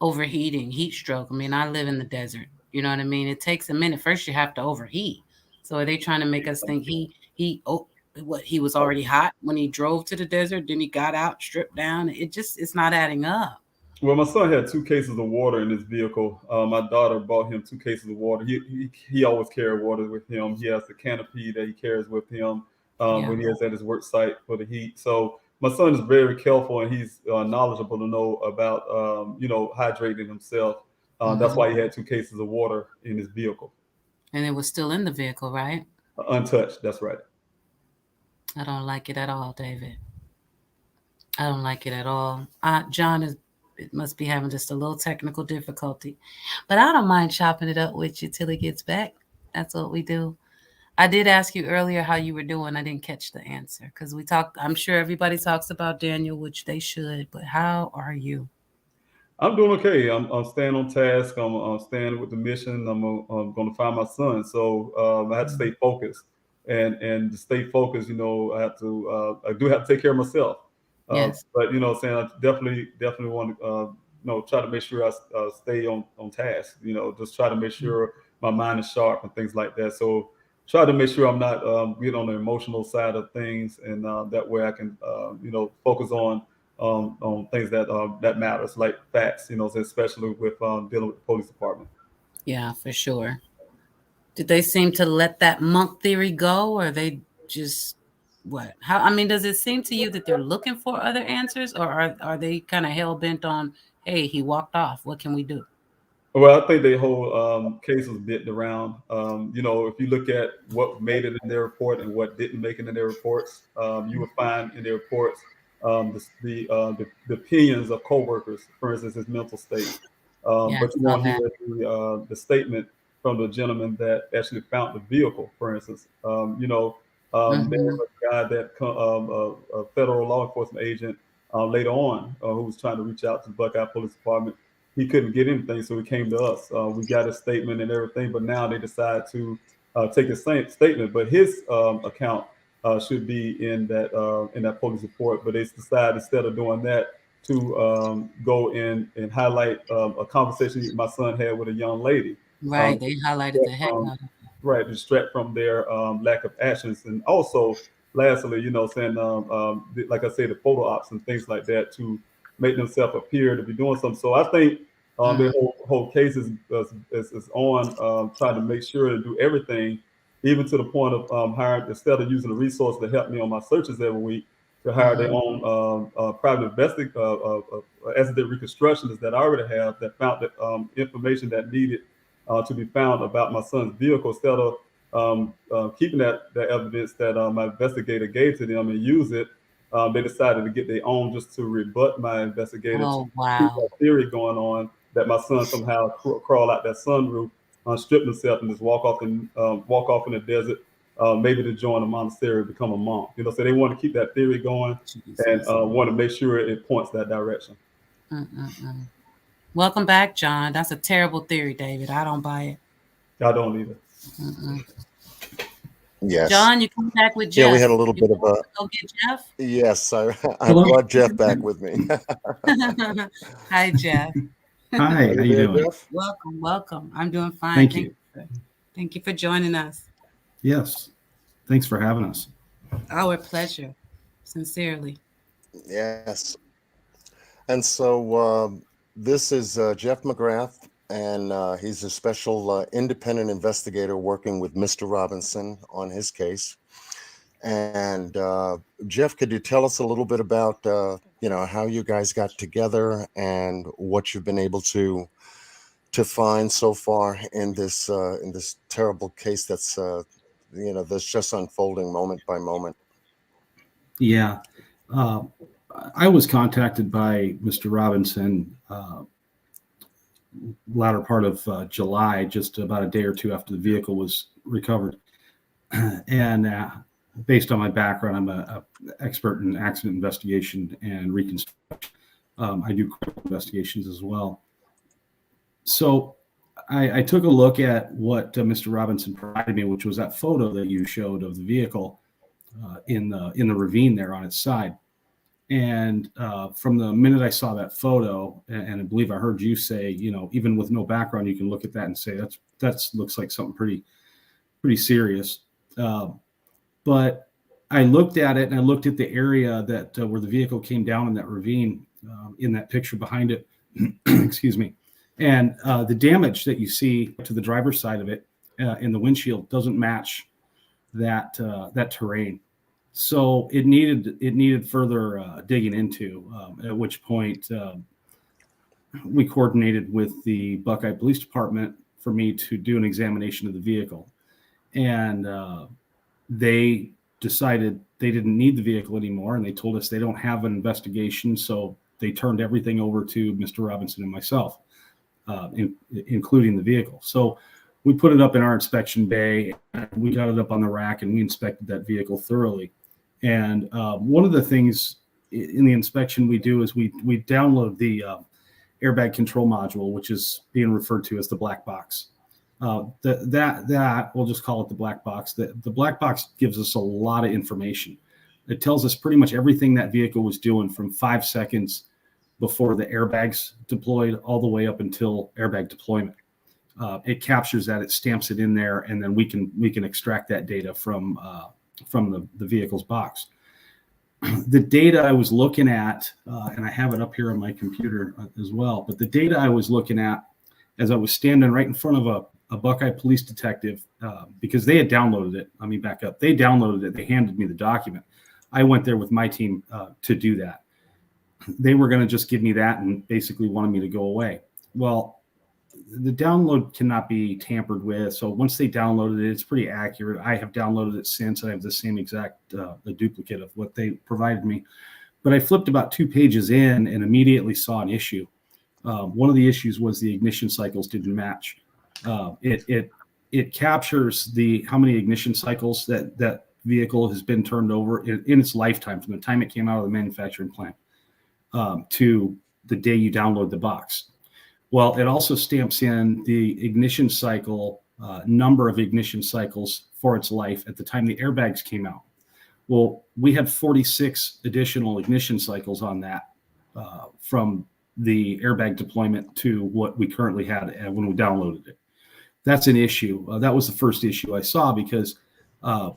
overheating, heat stroke. I mean, I live in the desert. You know what I mean? It takes a minute. First, you have to overheat. So are they trying to make us think he was already hot when he drove to the desert? Then he got out, stripped down. It's not adding up. Well, my son had 2 cases of water in his vehicle. My daughter bought him 2 cases of water. He always carries water with him. He has the canopy that he carries with him when he is at his work site for the heat. So my son is very careful, and he's knowledgeable to know about hydrating himself. That's why he had 2 cases of water in his vehicle. And it was still in the vehicle, right? Untouched. That's right. I don't like it at all, David. I don't like it at all. John must be having just a little technical difficulty, but I don't mind chopping it up with you till he gets back. That's what we do. I did ask you earlier how you were doing. I didn't catch the answer because I'm sure everybody talks about Daniel, which they should, but how are you? I'm doing okay. I'm staying on task. I'm staying with the mission. I'm going to find my son. So I have to stay focused, and to stay focused, I do have to take care of myself. Yes. But I definitely want to try to make sure I stay on task. Just try to make sure my mind is sharp and things like that. So try to make sure I'm not get on the emotional side of things, and that way I can focus on things that matters, like facts. Especially with dealing with the police department. Yeah, for sure. Did they seem to let that monk theory go, or they just what? How? I mean, does it seem to you that they're looking for other answers, or are they kind of hell bent on, hey, he walked off, what can we do? Well, I think the whole case was bitten around. If you look at what made it in their report and what didn't make it in their reports, you will find in their reports the opinions of coworkers, for instance, his mental state. But you won't hear the statement from the gentleman that actually found the vehicle, for instance. There was a guy a federal law enforcement agent later on who was trying to reach out to the Buckeye Police Department. He couldn't get anything, so he came to us. We got a statement and everything, but now they decided to take the same statement. But his account should be in that police report. But they decided, instead of doing that, to go in and highlight a conversation my son had with a young lady. Right, they highlighted the heck out of it. Right, distract from their lack of actions, and also, lastly, saying like I said, the photo ops and things like that to make themselves appear to be doing something. So I think the whole case is on trying to make sure to do everything, even to the point of hiring, instead of using the resource to help me on my searches every week, to hire their own private accident reconstructionists that I already have, that found the information that needed to be found about my son's vehicle. Instead of keeping that evidence that my investigator gave to them and use it, they decided to get their own just to rebut my investigator. Oh, wow. Keep that theory going on that my son somehow crawl out that sunroof, strip himself, and just walk off in the desert, maybe to join a monastery, become a monk. So they want to keep that theory going. Jesus. And want to make sure it points that direction. Welcome back, John. That's a terrible theory, David. I don't buy it. I don't either. Yes. John, you come back with Jeff. Yeah, we had a little bit of a. Go get Jeff. Yes, I brought Jeff back with me. Hi, Jeff. Hi, how you doing? Jeff? Welcome. I'm doing fine. Thank you. Thank you for joining us. Yes. Thanks for having us. Our pleasure. Sincerely. Yes. And so this is Jeff McGrath, and he's a special independent investigator working with Mr. Robinson on his case. And Jeff, could you tell us a little bit about how you guys got together and what you've been able to find so far in this terrible case that's that's just unfolding moment by moment? Yeah. I was contacted by Mr. Robinson latter part of July, just about a day or two after the vehicle was recovered. And based on my background, I'm a expert in accident investigation and reconstruction. I do criminal investigations as well. So I took a look at what Mr. Robinson provided me, which was that photo that you showed of the vehicle in the ravine there on its side. And from the minute I saw that photo, and I believe I heard you say, even with no background, you can look at that and say that looks like something pretty serious. But I looked at it, and I looked at the area that where the vehicle came down in that ravine, in that picture behind it. Excuse me. And the damage that you see to the driver's side of it in the windshield doesn't match that terrain. So it needed further digging into. At which point we coordinated with the Buckeye Police Department for me to do an examination of the vehicle, and they decided they didn't need the vehicle anymore, and they told us they don't have an investigation, so they turned everything over to Mr. Robinson and myself, including the vehicle. So we put it up in our inspection bay, and we got it up on the rack, and we inspected that vehicle thoroughly. And one of the things in the inspection we do is we download the airbag control module, which is being referred to as the black box. That we'll just call it the black box. The black box gives us a lot of information. It tells us pretty much everything that vehicle was doing from 5 seconds before the airbags deployed all the way up until airbag deployment. It captures that, it stamps it in there, and then we can extract that data from the vehicle's box. The data I was looking at, and I have it up here on my computer as well, but the data I was looking at as I was standing right in front of a Buckeye police detective, because they had downloaded it. Let me back up. They downloaded it. They handed me the document. I went there with my team to do that. They were going to just give me that and basically wanted me to go away. Well, the download cannot be tampered with. So once they downloaded it, it's pretty accurate. I have downloaded it since. I have the same exact the duplicate of what they provided me. But I flipped about 2 pages in and immediately saw an issue. One of the issues was the ignition cycles didn't match. It captures how many ignition cycles that vehicle has been turned over in its lifetime, from the time it came out of the manufacturing plant to the day you download the box. Well, it also stamps in the ignition cycle, number of ignition cycles for its life at the time the airbags came out. Well, we had 46 additional ignition cycles on that from the airbag deployment to what we currently had when we downloaded it. That's an issue. That was the first issue I saw, because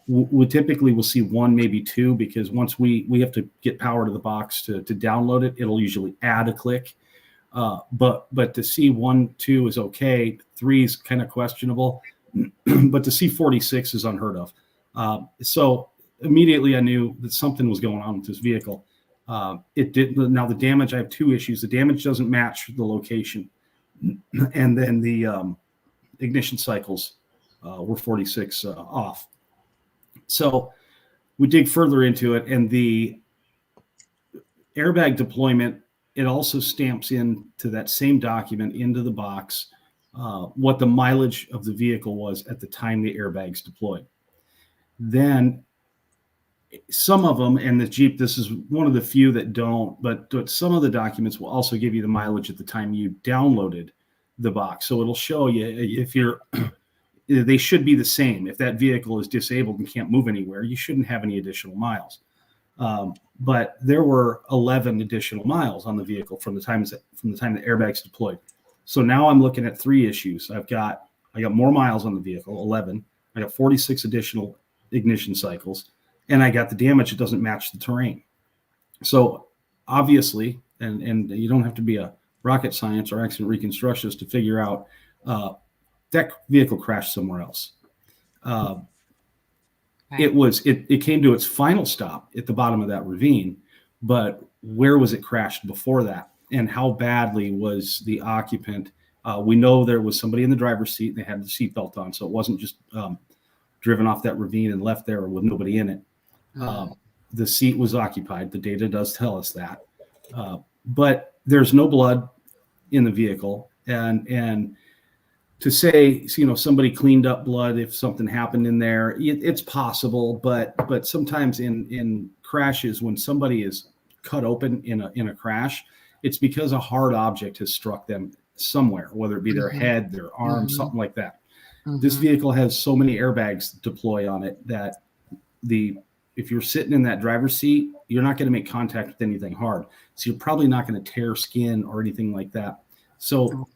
we typically will see 1, maybe 2, because once we have to get power to the box to download it, it'll usually add a click. But to see 1, 2 is okay. 3 is kind of questionable, but to see 46 is unheard of. So immediately I knew that something was going on with this vehicle. It didn't. Now the damage, I have 2 issues. The damage doesn't match the location, and then the ignition cycles were 46 off. So we dig further into it, and the airbag deployment, it also stamps into that same document, into the box, what the mileage of the vehicle was at the time the airbags deployed. Then some of them, and the Jeep, this is one of the few that don't, but some of the documents will also give you the mileage at the time you downloaded the box. So it'll show you if they should be the same. If that vehicle is disabled and can't move anywhere, you shouldn't have any additional miles. But there were 11 additional miles on the vehicle from the time the airbags deployed. So now I'm looking at 3 issues. I got more miles on the vehicle, 11. I got 46 additional ignition cycles, and I got the damage that doesn't match the terrain. So obviously, and you don't have to be a rocket science or accident reconstructionist to figure out that vehicle crashed somewhere else. Right. It came to its final stop at the bottom of that ravine, but where was it crashed before that? And how badly was the occupant? We know there was somebody in the driver's seat and they had the seatbelt on, so it wasn't just driven off that ravine and left there with nobody in it. The seat was occupied. The data does tell us that. But there's no blood in the vehicle. And to say, somebody cleaned up blood if something happened in there, it's possible, but sometimes in crashes, when somebody is cut open in a crash, it's because a hard object has struck them somewhere, whether it be their head, their arm, something like that. This vehicle has so many airbags deploy on it that if you're sitting in that driver's seat, you're not going to make contact with anything hard. So you're probably not going to tear skin or anything like that. So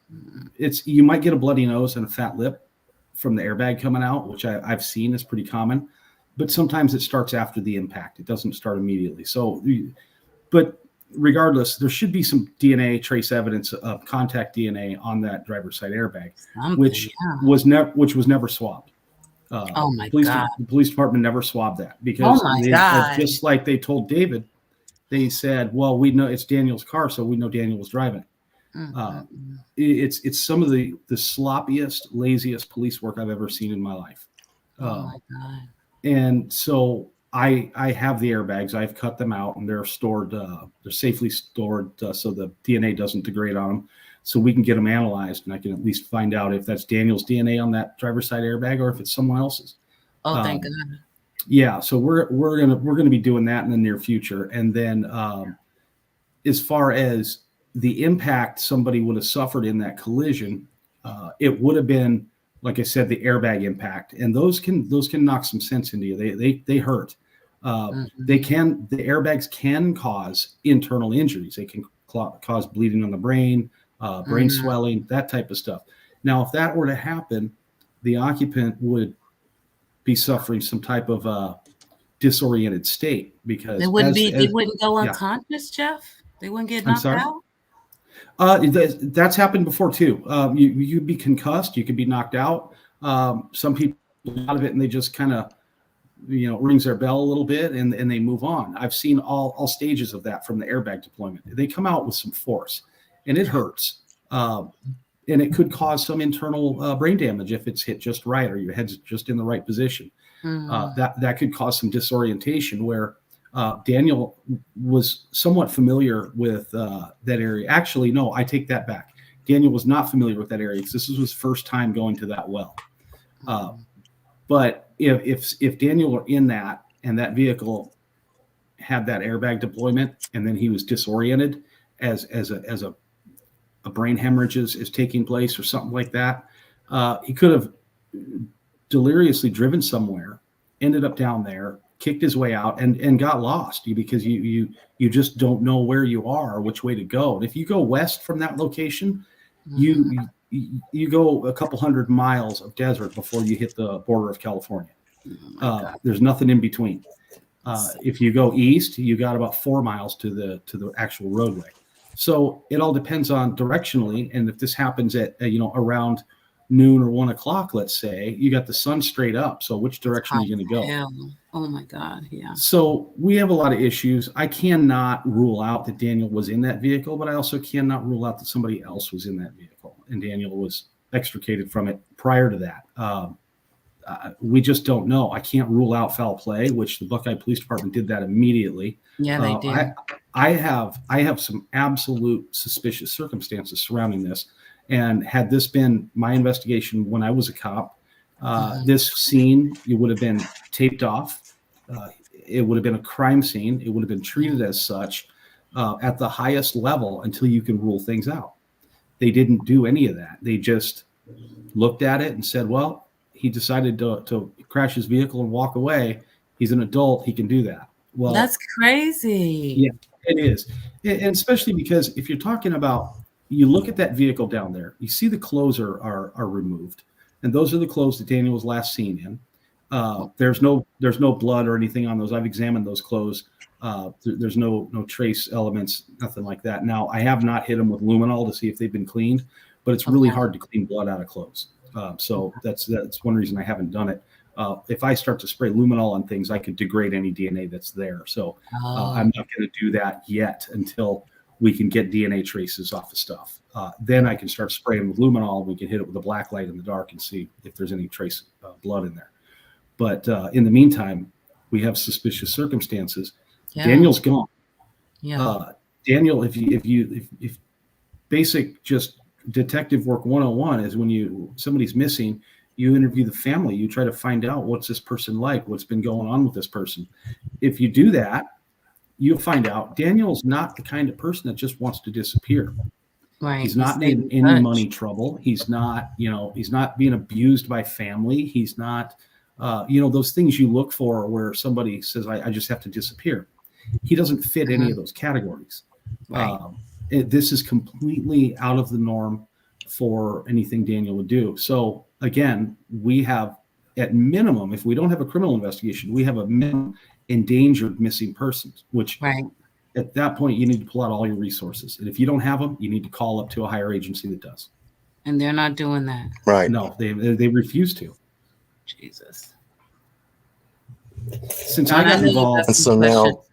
you might get a bloody nose and a fat lip from the airbag coming out, which I've seen is pretty common, but sometimes it starts after the impact. It doesn't start immediately. So, but regardless, there should be some DNA trace evidence of contact DNA on that driver's side airbag, which was never swabbed. Oh my God! The police department never swabbed that because just like they told David, they said, "Well, we know it's Daniel's car, so we know Daniel was driving it." It's some of the sloppiest, laziest police work I've ever seen in my life. Oh my God! And so I have the airbags. I've cut them out, and they're stored. They're safely stored so the DNA doesn't degrade on them. So we can get them analyzed, and I can at least find out if that's Daniel's DNA on that driver's side airbag or if it's someone else's. Oh, thank God. Yeah, so we're gonna be doing that in the near future. And then as far as the impact somebody would have suffered in that collision, it would have been, like I said, the airbag impact, and those can knock some sense into you. They hurt. The airbags can cause internal injuries. They can cause bleeding on the brain. Brain swelling, that type of stuff. Now, if that were to happen, the occupant would be suffering some type of disoriented state because they wouldn't go unconscious, Jeff. They wouldn't get knocked out. That's happened before too. You'd be concussed. You could be knocked out. Some people out of it and they just kind of rings their bell a little bit and they move on. I've seen all stages of that from the airbag deployment. They come out with some force. And it hurts. And it could cause some internal brain damage if it's hit just right or your head's just in the right position. That could cause some disorientation where Daniel was somewhat familiar with that area. Actually, no, I take that back. Daniel was not familiar with that area because this was his first time going to that well. But if Daniel were in that and that vehicle had that airbag deployment and then he was disoriented as a brain hemorrhage is taking place or something like that, he could have deliriously driven somewhere, ended up down there, kicked his way out and got lost because you just don't know where you are or which way to go. And if you go west from that location, you go a couple hundred miles of desert before you hit the border of California. There's nothing in between. If you go east, you got about 4 miles to the actual roadway. So it all depends on directionally. And if this happens at, around noon or 1 o'clock, let's say, you got the sun straight up. So which direction are you going to go? Hell. Oh my God. Yeah. So we have a lot of issues. I cannot rule out that Daniel was in that vehicle, but I also cannot rule out that somebody else was in that vehicle and Daniel was extricated from it prior to that. We just don't know. I can't rule out foul play, which the Buckeye Police Department did that immediately. Yeah, they did. I have some absolute suspicious circumstances surrounding this. And had this been my investigation when I was a cop, this scene, it would have been taped off. It would have been a crime scene. It would have been treated as such at the highest level until you can rule things out. They didn't do any of that. They just looked at it and said, well, he decided to crash his vehicle and walk away. He's an adult. He can do that. Well, that's crazy. Yeah, it is. And especially because if you're talking about, you look at that vehicle down there, you see the clothes are removed. And those are the clothes that Daniel was last seen in. There's no blood or anything on those. I've examined those clothes. There's no trace elements, nothing like that. Now, I have not hit them with luminol to see if they've been cleaned, but it's really hard to clean blood out of clothes. So that's one reason I haven't done it. If I start to spray luminol on things, I could degrade any DNA that's there. So I'm not going to do that yet until we can get DNA traces off of stuff. Then I can start spraying with luminol. We can hit it with a black light in the dark and see if there's any trace blood in there. But in the meantime, we have suspicious circumstances. Yeah. Daniel's gone. Yeah. Daniel, if basic just detective work 101 is when somebody's missing, you interview the family. You try to find out what's this person like, what's been going on with this person. If you do that, you'll find out Daniel's not the kind of person that just wants to disappear. Right. He's not in any money trouble. He's not, he's not being abused by family. He's not, those things you look for where somebody says, I just have to disappear. He doesn't fit any of those categories. Right. This is completely out of the norm for anything Daniel would do. So again, we have at minimum, if we don't have a criminal investigation, we have a minimum endangered missing persons, which at that point you need to pull out all your resources. And if you don't have them, you need to call up to a higher agency that does. And they're not doing that. Right. No, they refuse to. Jesus. Since I got involved. And so now,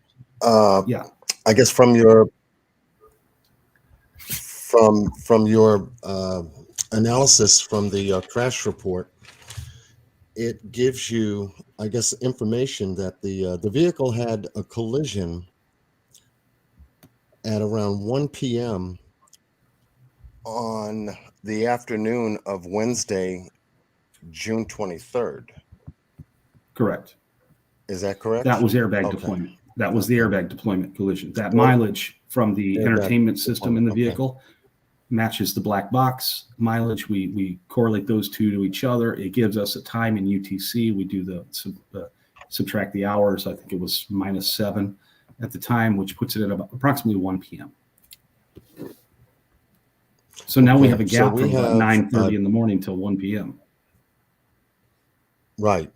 I guess from your analysis from the crash report, it gives you, I guess, information that the vehicle had a collision at around 1 p.m. on the afternoon of Wednesday, June 23rd. Correct. Is that correct? That was airbag deployment. That was the airbag deployment collision. That mileage from the entertainment system in the vehicle matches the black box mileage. We correlate those two to each other. It gives us a time in UTC. We do subtract the hours. I think it was -7 at the time, which puts it at about approximately 1 p.m. So now we have a gap from about 9:30 in the morning till 1 p.m. Right,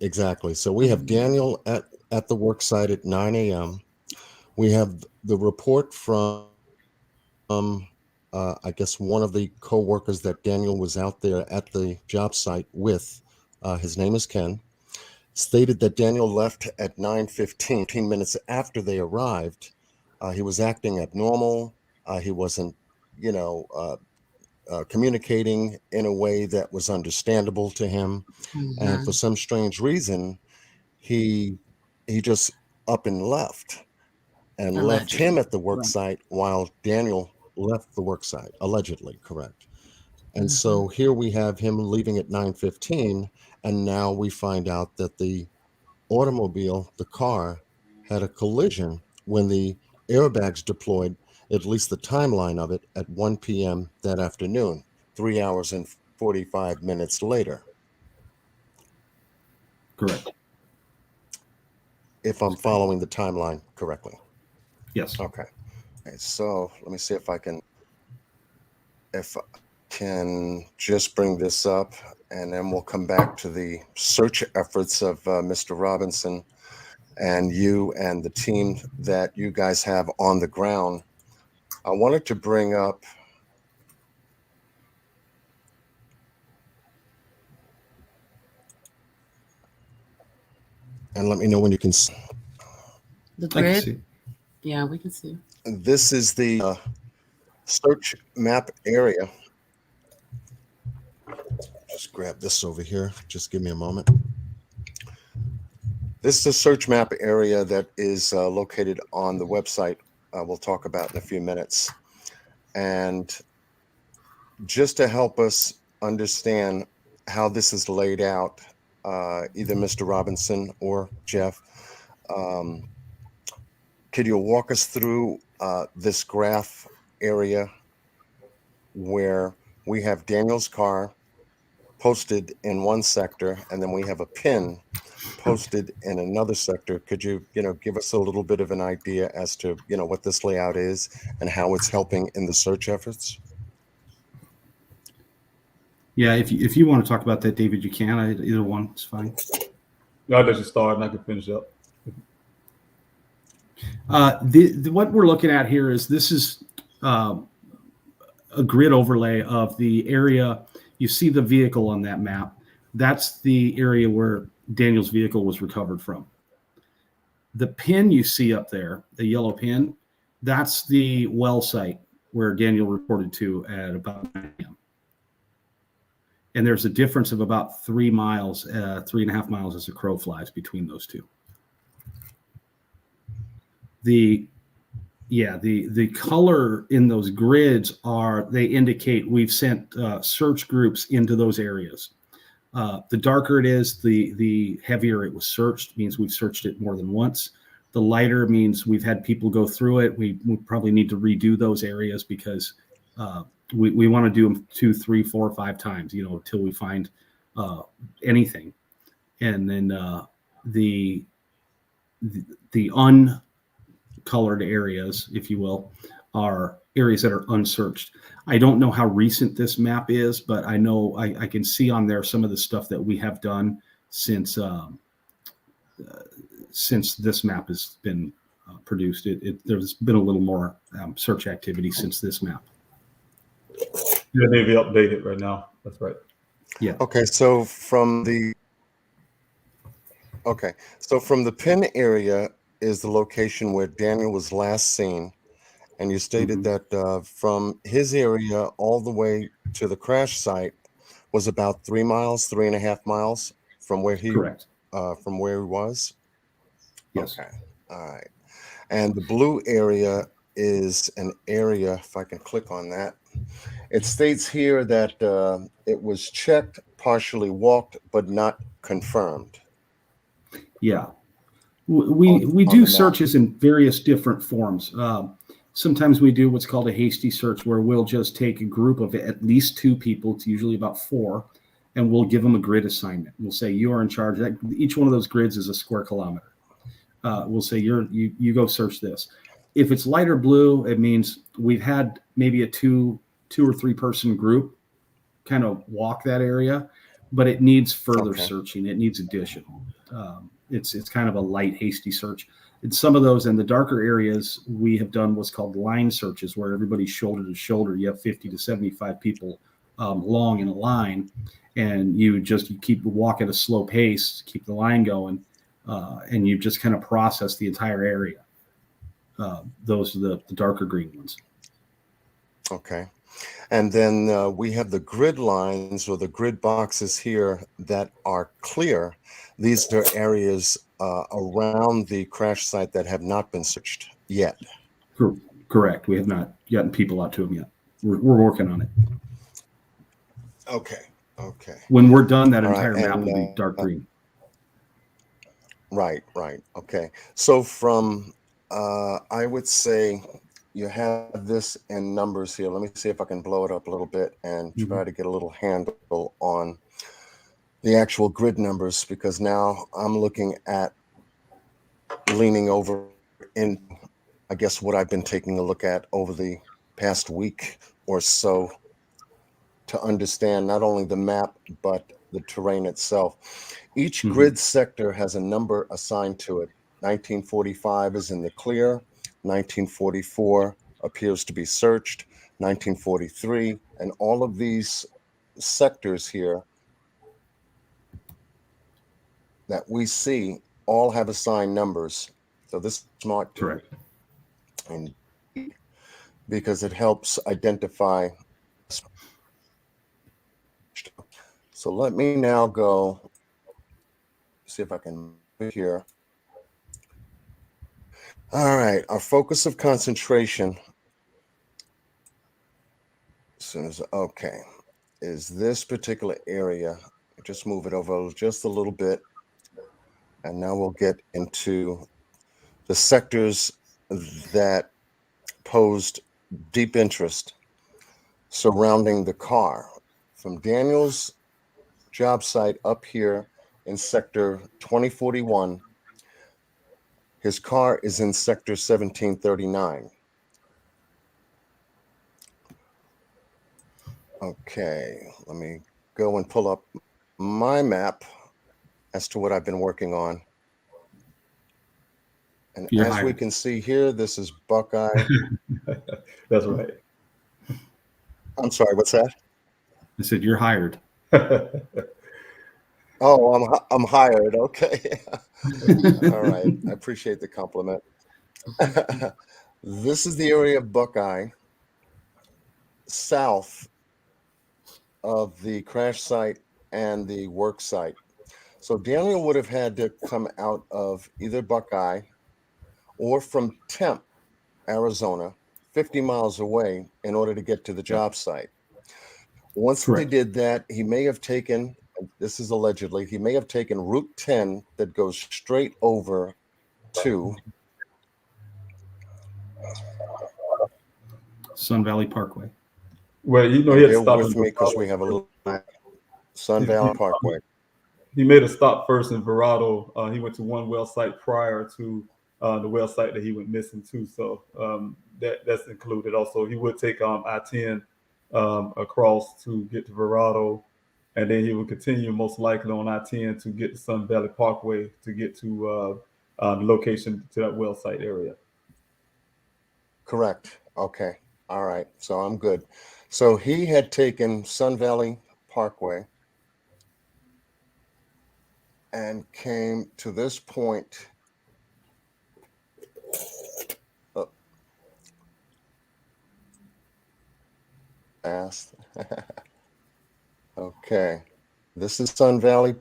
exactly. So we have Daniel at the work site at 9 a.m. We have the report from I guess one of the co-workers that Daniel was out there at the job site with. His name is Ken. Stated that Daniel left at 9:15, 15 minutes after they arrived. He was acting abnormal. He wasn't, communicating in a way that was understandable to him. And for some strange reason, he just up and left and left him at the work site while Daniel left the work site, allegedly, correct. And so here we have him leaving at 9:15, and now we find out that the automobile, the car, had a collision when the airbags deployed, at least the timeline of it, at 1 p.m. that afternoon, 3 hours and 45 minutes later. Correct. If I'm following the timeline correctly. Yes. Okay. So let me see if I can just bring this up, and then we'll come back to the search efforts of Mr. Robinson and you and the team that you guys have on the ground. I wanted to bring up and let me know when you can see the grid. Yeah, we can see. This is the search map area. Just grab this over here. Just give me a moment. This is a search map area that is located on the website we'll talk about in a few minutes. And just to help us understand how this is laid out, either Mr. Robinson or Jeff, could you walk us through this graph area where we have Daniel's car posted in one sector, and then we have a pin posted in another sector? Could you, give us a little bit of an idea as to, what this layout is and how it's helping in the search efforts? Yeah, if you want to talk about that, David, you can. Either one, it's fine. No, I'll let you start and I can finish up. What we're looking at here is this is a grid overlay of the area. You see the vehicle on that map. That's the area where Daniel's vehicle was recovered from. The pin you see up there, the yellow pin, that's the well site where Daniel reported to at about 9 a.m. And there's a difference of about 3 miles, 3.5 miles as a crow flies between those two. The Yeah, the color in those grids they indicate we've sent search groups into those areas. The darker it is, the heavier it was searched, means we've searched it more than once. The lighter means we've had people go through it. We probably need to redo those areas because we want to do them 2, 3, 4, 5 times, until we find anything. And then the uncolored areas, if you will, are areas that are unsearched. I don't know how recent this map is, but I know I can see on there some of the stuff that we have done since this map has been produced. There's been a little more search activity since this map. Yeah, maybe updated right now. That's right. Yeah. Okay, so from the pin area is the location where Daniel was last seen. And you stated that from his area all the way to the crash site was about 3 miles, 3.5 miles from where he Correct. From where he was. Yes. Okay. All right. And the blue area is an area, if I can click on that, it states here that it was checked, partially walked, but not confirmed. Yeah. We do searches in various different forms. Sometimes we do what's called a hasty search, where we'll just take a group of at least 2 people. It's usually about 4, and we'll give them a grid assignment. We'll say you are in charge. Each one of those grids is a square kilometer. We'll say you go search this. If it's lighter blue, it means we've had maybe a 2 or 3 person group kind of walk that area, but it needs further searching. It needs additional. It's kind of a light, hasty search. In some of those, in the darker areas, we have done what's called line searches, where everybody's shoulder to shoulder. You have 50 to 75 people long in a line, and you keep walk at a slow pace, keep the line going, and you just kind of process the entire area. Those are the darker green ones. Okay. And then we have the grid lines or the grid boxes here that are clear. These are areas around the crash site that have not been searched yet. Correct. We have not gotten people out to them yet. We're working on it. Okay. When we're done, that entire right, map will be dark green. Right. Okay. So from, I would say you have this in numbers here. Let me see if I can blow it up a little bit and try to get a little handle on the actual grid numbers, because now I'm looking at leaning over in, I guess, what I've been taking a look at over the past week or so to understand not only the map, but the terrain itself. Each grid sector has a number assigned to it. 1945 is in the clear. 1944 appears to be searched. 1943, and all of these sectors here that we see all have assigned numbers. So this is marked correct, and because it helps identify. So let me now go see if I can move here. All right, our focus of concentration, as soon as, okay, is this particular area. Just move it over just a little bit. And now we'll get into the sectors that posed deep interest surrounding the car. From Daniel's job site up here in sector 2041, his car is in sector 1739. Okay, let me go and pull up my map as to what I've been working on. And as we can see here, this is Buckeye. That's right. I'm sorry, what's that? I said you're hired. Oh, I'm hired. Okay. All right. I appreciate the compliment. This is the area of Buckeye, south of the crash site and the work site. So Daniel would have had to come out of either Buckeye or from Temp Arizona, 50 miles away in order to get to the job site. Once they Correct. did that, he may have taken, and this is allegedly, he may have taken Route 10 that goes straight over to Sun Valley Parkway. Well, you know, he and had to bear stop with in me because we Verrado. have a little Sun He- Valley he- Parkway. He made a stop first in Verrado. He went to one well site prior to the well site that he went missing to. So that's included. Also, he would take I-10 across to get to Verrado, and then he would continue most likely on I-10 to get to Sun Valley Parkway to get to the location to that well site area. Correct. Okay. All right. So I'm good. So he had taken Sun Valley Parkway and came to this point. Asked. Okay. This is Sun Valley.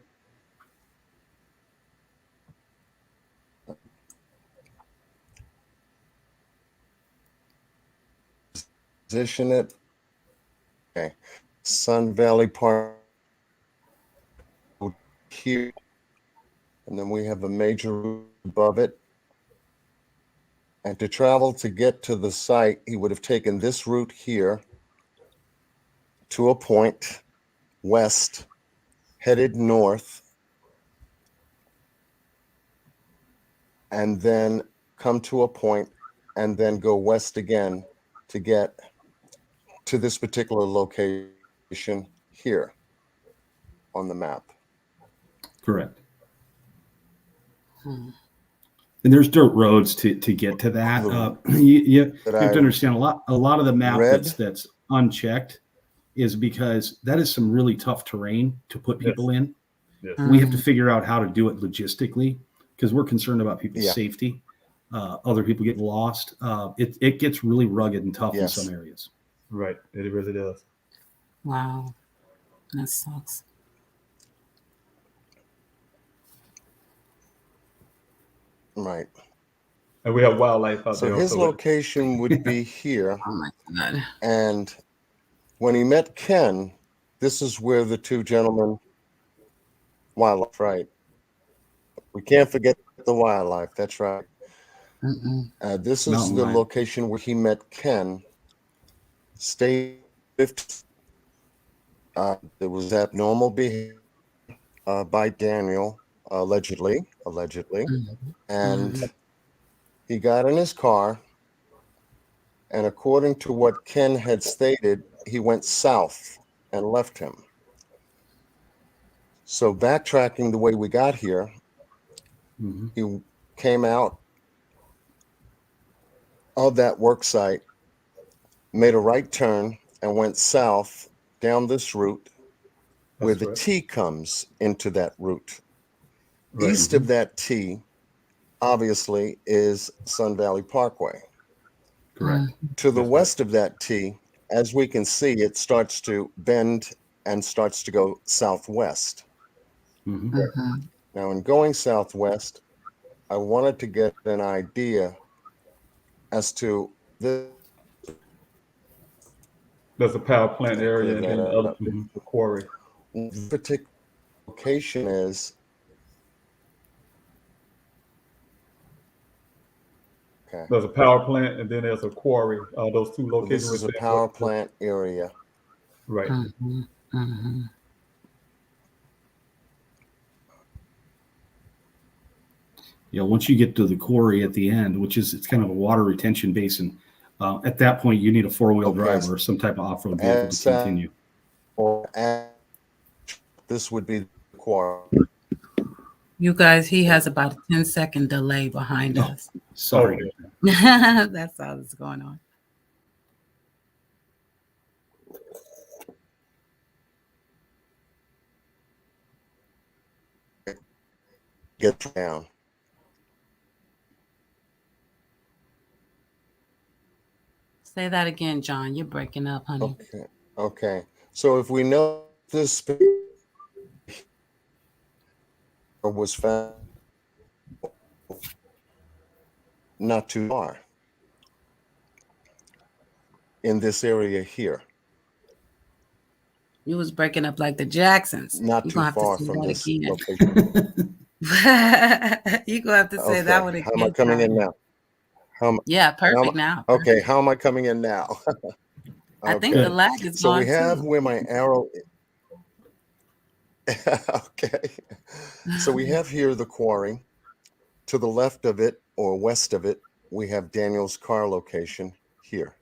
Position it. Okay. Sun Valley Park here. And then we have a major route above it. And to travel to get to the site, he would have taken this route here to a point west, headed north, and then come to a point and then go west again to get to this particular location here on the map. Correct. And there's dirt roads to get to that. You have to understand a lot of the map that's unchecked is because that is some really tough terrain to put people in. Yes. We have to figure out how to do it logistically because we're concerned about people's safety. Other people get lost. It gets really rugged and tough in some areas. Right. It really does. Wow. That sucks. Right. And we have wildlife out there. So his location would be here. Oh my God. And when he met Ken, this is where the two gentlemen, wildlife, right? We can't forget the wildlife. That's right. This is Mountain the lion. location where he met Ken. Stayed 50. There was abnormal behavior by Daniel, allegedly, and he got in his car. And according to what Ken had stated, he went south and left him. So backtracking the way we got here, he came out of that work site, made a right turn, and went south down this route where the T comes into that route. Right. East of that T, obviously, is Sun Valley Parkway. Correct. To the west of that T, as we can see, it starts to bend and starts to go southwest. Now, in going southwest, I wanted to get an idea as to this. There's a power plant area and then the other the quarry. The particular location is. Okay. There's a power plant and then there's a quarry. Those two locations. So this is a power plant area. Right. You know, once you get to the quarry at the end, which is it's kind of a water retention basin, at that point you need a four-wheel drive or some type of off-road vehicle to continue. This would be the quarry. You guys, he has about a 10-second delay behind us. Sorry. That's all that's going on. Get down. Say that again, John. You're breaking up, honey. Okay. So if we know this was found not too far, in this area here, You was breaking up like the Jacksons. not You're too gonna have to far say from that this again. location. You're gonna have to say that Okay, one how am I again, coming in John. now? How am, Yeah, how am, perfect now. okay, Perfect. how am I coming in now? I think the Okay, lag is so we gone have too. where my arrow. Okay, so we have here the quarry. To the left of it or west of it, we have Daniel's car location here,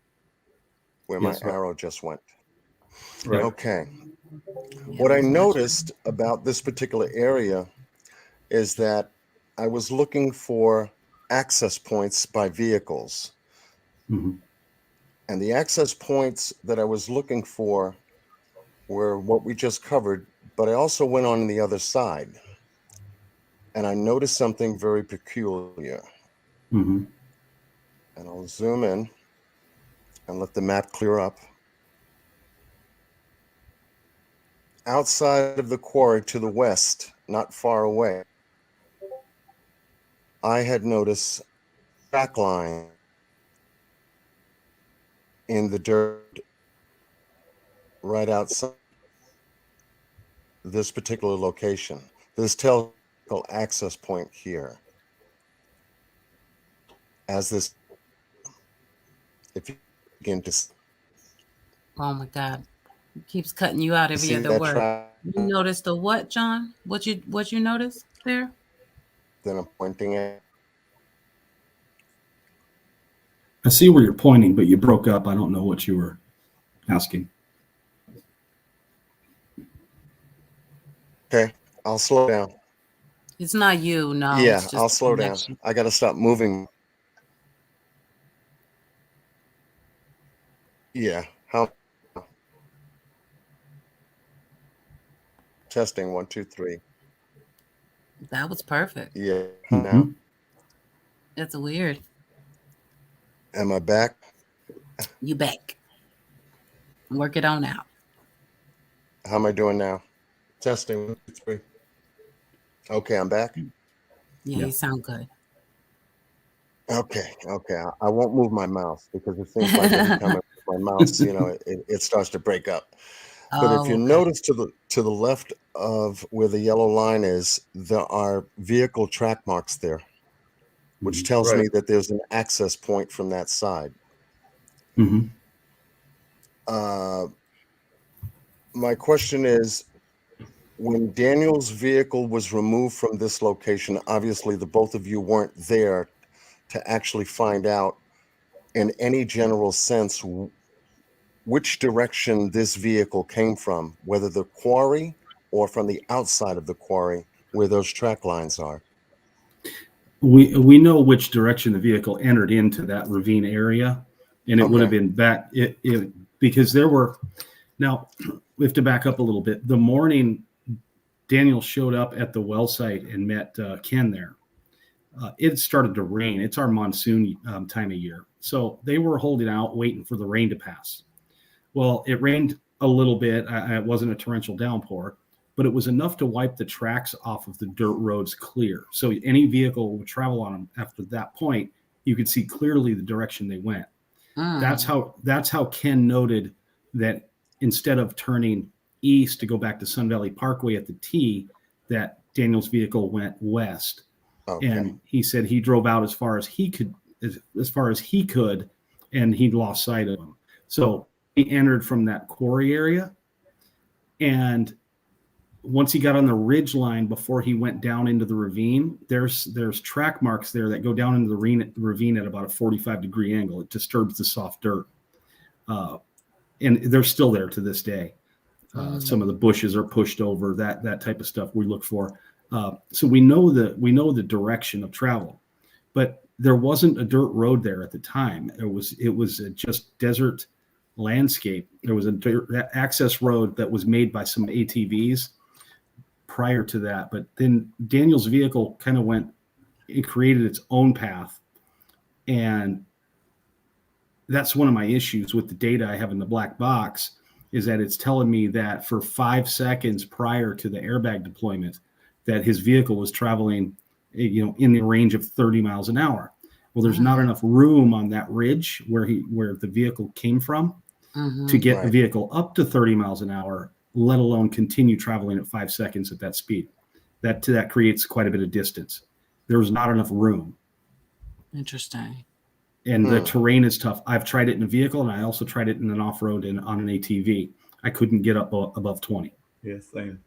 where my Yes. arrow just went. Right. Okay, Yeah, what I we got you. noticed about this particular area is that I was looking for access points by vehicles. Mhm. And the access points that I was looking for were what we just covered, but I also went on the other side and I noticed something very peculiar. Mhm. And I'll zoom in and let the map clear up. Outside of the quarry to the west, not far away, I had noticed track line in the dirt right outside this particular location. This tells access point here. As this, if you begin to Oh my God. It keeps cutting you out every see other that word. track You noticed the what, John? What you noticed there? that I'm pointing at, I see where you're pointing, but you broke up. I don't know what you were asking. okay, I'll slow down. It's not you, no, Yeah, it's I'll just the slow down. connection. I got to stop moving. Yeah, how testing 1, 2, 3. That was perfect. Yeah, now Mhm. That's weird. am I back? You back. Work it on out. How am I doing now? Testing 1, 2, 3. Okay, I'm back. Yeah, Yeah. you sound good. Okay, I won't move my mouse because it seems like every time I move my mouse, it starts to break up. But if Oh, you okay. notice to the left of where the yellow line is, there are vehicle track marks there, which Mhm. tells Right. me that there's an access point from that side. Mhm. Uh, my question is, when Daniel's vehicle was removed from this location, obviously the both of you weren't there to actually find out in any general sense which direction this vehicle came from, whether the quarry or from the outside of the quarry where those track lines are. We know which direction the vehicle entered into that ravine area, and it would have Okay. been back it because there were. Now we have to back up a little bit. The morning Daniel showed up at the well site and met Ken there, it started to rain. It's our monsoon time of year, so they were holding out, waiting for the rain to pass. Well, it rained a little bit. It wasn't a torrential downpour, but it was enough to wipe the tracks off of the dirt roads clear. So any vehicle would travel on them after that point, you could see clearly the direction they went. That's how Ken noted that instead of turning east to go back to Sun Valley Parkway at the T, that Daniel's vehicle went west. Okay. And he said he drove out as far as he could, as far as he could, and he lost sight of him. So he entered from that quarry area, and once he got on the ridge line before he went down into the ravine, there's track marks there that go down into the ravine at about a 45-degree angle. It disturbs the soft dirt, and they're still there to this day. Some of the bushes are pushed over, that type of stuff we look for. So we know the direction of travel, but there wasn't a dirt road there at the time. It was just desert landscape. There was a dirt access road that was made by some ATVs prior to that, but then Daniel's vehicle kind of it created its own path, and that's one of my issues with the data I have in the black box, is that it's telling me that for 5 seconds prior to the airbag deployment, that his vehicle was traveling, in the range of 30 miles an hour. Well, there's not enough room on that ridge where the vehicle came from to get the vehicle up to 30 miles an hour, let alone continue traveling at 5 seconds at that speed. That creates quite a bit of distance. There was not enough room. Interesting. And the terrain is tough. I've tried it in a vehicle, and I also tried it in an off-road and on an ATV. I couldn't get up above 20. Yeah, same.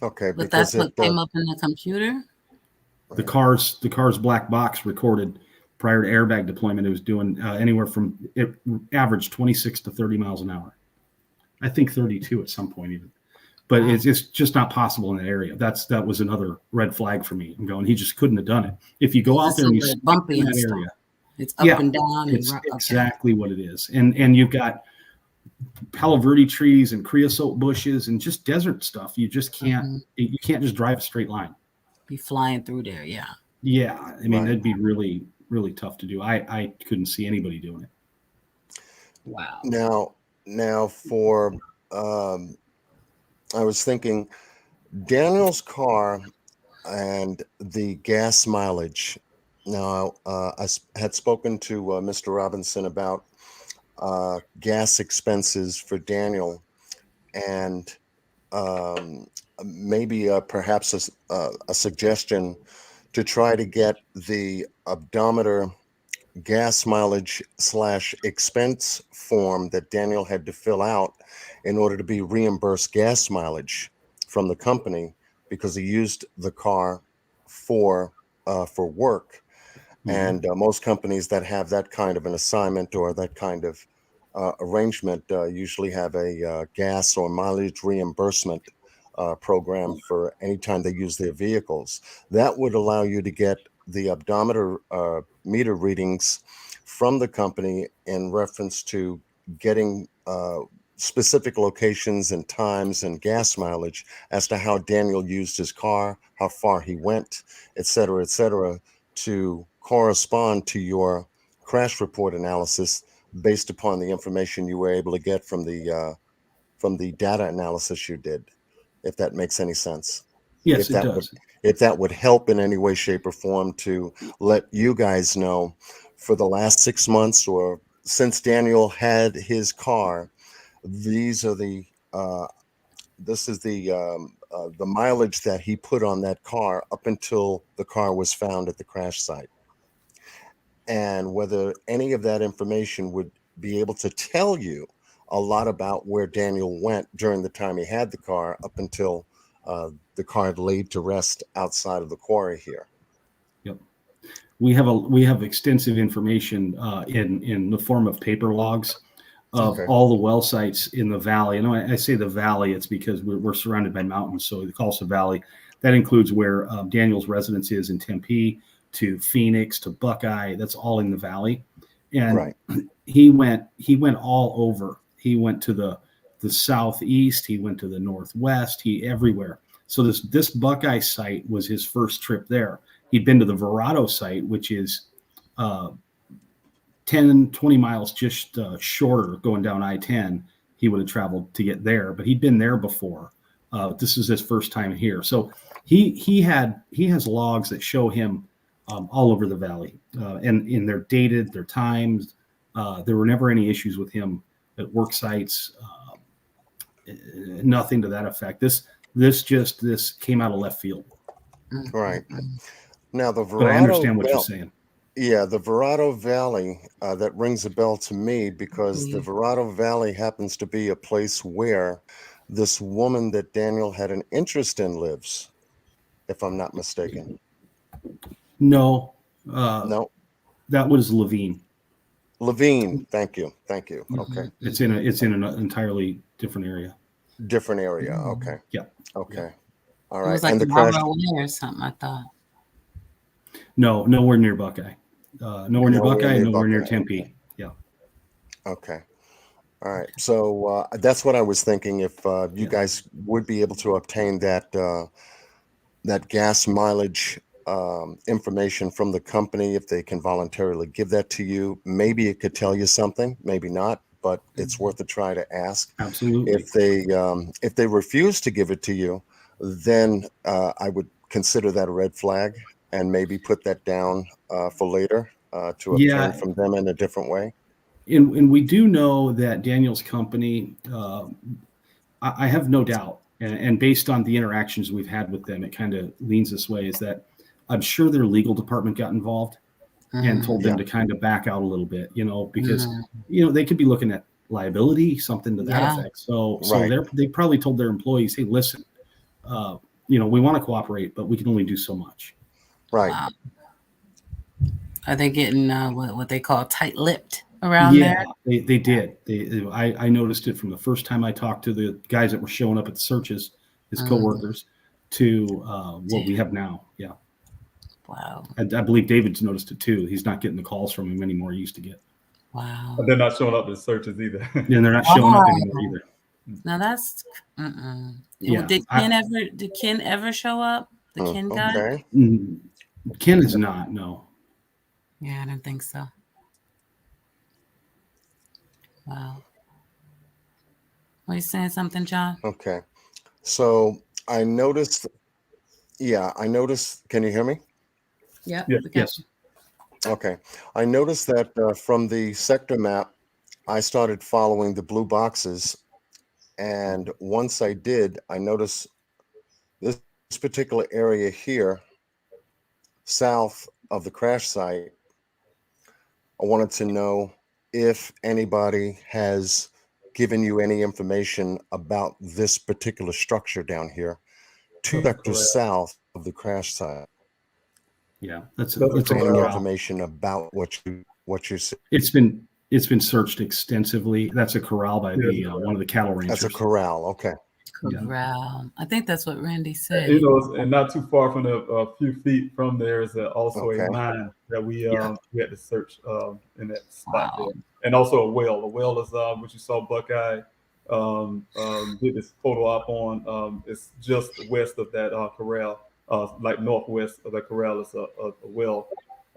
Okay, But that's what came up in the computer? The car's black box recorded prior to airbag deployment. It was doing anywhere from, it averaged 26 to 30 miles an hour. I think 32 at some point even. But it's just not possible in that area. That was another red flag for me. I'm going, he just couldn't have done it. If you go out there and you bumpy in and that stuff. area, it's up and down. It's exactly what it is. And you've got Palo Verde trees and creosote bushes and just desert stuff. You just can't, you can't just drive a straight line. Be flying through there, yeah. Yeah, I mean, that'd be really, really tough to do. I couldn't see anybody doing it. Wow. Now for, I was thinking Daniel's car and the gas mileage. Now, I had spoken to Mr. Robinson about gas expenses for Daniel, and maybe perhaps a suggestion to try to get the odometer gas mileage / expense form that Daniel had to fill out in order to be reimbursed gas mileage from the company, because he used the car for work. And most companies that have that kind of an assignment or that kind of arrangement usually have a gas or mileage reimbursement program for any time they use their vehicles. That would allow you to get the odometer meter readings from the company in reference to getting specific locations and times and gas mileage as to how Daniel used his car, how far he went, et cetera, to correspond to your crash report analysis based upon the information you were able to get from the data analysis you did, if that makes any sense. Yes, it does. If that would help in any way, shape, or form to let you guys know for the last 6 months or since Daniel had his car, this is the mileage that he put on that car up until the car was found at the crash site. And whether any of that information would be able to tell you a lot about where Daniel went during the time he had the car up until the car had laid to rest outside of the quarry here. Yep. We have extensive information in the form of paper logs of all the well sites in the valley. And I say the valley, it's because we're surrounded by mountains, so it calls the valley. That includes where Daniel's residence is in Tempe, to Phoenix, to Buckeye. That's all in the valley. And he went all over. He went to the southeast. He went to the northwest. He everywhere. So this Buckeye site was his first trip there. He'd been to the Verado site, which is 10, 20 miles just shorter going down I-10. He would have traveled to get there, but he'd been there before. This is his first time here. So he has logs that show him all over the valley, and they're dated, their times. There were never any issues with him at work sites. Nothing to that effect. This came out of left field. Right. Now the Verado, but I understand what you're saying. Yeah, the Verado Valley, that rings a bell to me because the Verado Valley happens to be a place where this woman that Daniel had an interest in lives, if I'm not mistaken. No. No. That was Levine. Levine, thank you. Okay. It's in an entirely different area. Okay. Yeah. Okay. All right. It was like and the crash or something, I thought. No, nowhere near Buckeye. Nowhere near Buckeye, nowhere near Tempe. Yeah. Okay. All right. So that's what I was thinking. If you guys would be able to obtain that gas mileage information from the company, if they can voluntarily give that to you, maybe it could tell you something, maybe not, but it's worth a try to ask. Absolutely. If they refuse to give it to you, then I would consider that a red flag and maybe put that down for later to Yeah. obtain from them in a different way? And we do know that Daniel's company, I have no doubt, and based on the interactions we've had with them, it kind of leans this way, is that I'm sure their legal department got involved and told them to kind of back out a little bit, because, they could be looking at liability, something to that effect. So Right. they probably told their employees, hey, listen, we want to cooperate, but we can only do so much. Right. Wow. Are they getting what they call tight-lipped around there? Yeah, they did. I noticed it from the first time I talked to the guys that were showing up at the searches, his coworkers, to what we have now. Yeah. Wow. I believe David's noticed it too. He's not getting the calls from him anymore he used to get. Wow. But they're not showing up in searches either. And they're not showing up anymore either. Now that's Yeah. Did Ken ever show up? The Ken guy? Okay. Ken is not, no. Yeah, I don't think so. Wow. Are you saying something, John? Okay. So I noticed, can you hear me? Yep. Yeah. Yes. Okay. I noticed that from the sector map, I started following the blue boxes. And once I did, I noticed this particular area here, south of the crash site. I wanted to know if anybody has given you any information about this particular structure down here, 2 sectors south of the crash site. Yeah, that's That's a Any corral. information about what you see? It's been searched extensively. That's a corral by the one of the cattle ranchers. That's a corral. Okay. Corral. I think that's what Randy said. And not too far from a few feet from there is also Okay. a mine that we had to search in that spot Wow. there, and also a well. A well is what you saw Buckeye did this photo op on. It's just west of that corral, like northwest of that corral is a well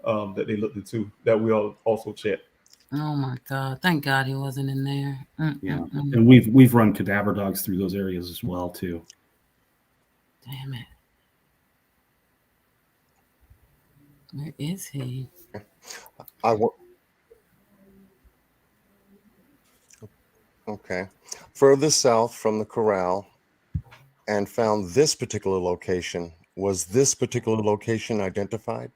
that they looked into that we all also checked. Oh my God! Thank God he wasn't in there. Yeah, and we've run cadaver dogs through those areas as well too. Damn it! Where is he? Okay. Further south from the corral, and found this particular location. Was this particular location identified?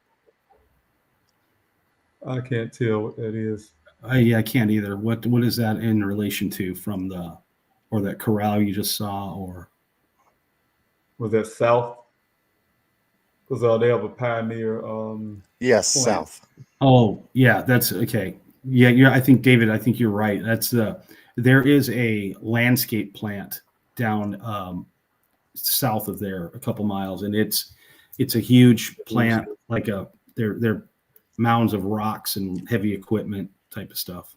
I can't tell what that is. I can't either. What is that in relation to from that corral you just saw, or Was that south? Because they have a Pioneer. Yes, plant. south. Oh, yeah, that's okay. Yeah, I think David, I think you're right. There is a landscape plant down south of there, a couple miles, and it's a huge plant, like they're mounds of rocks and heavy equipment type of stuff.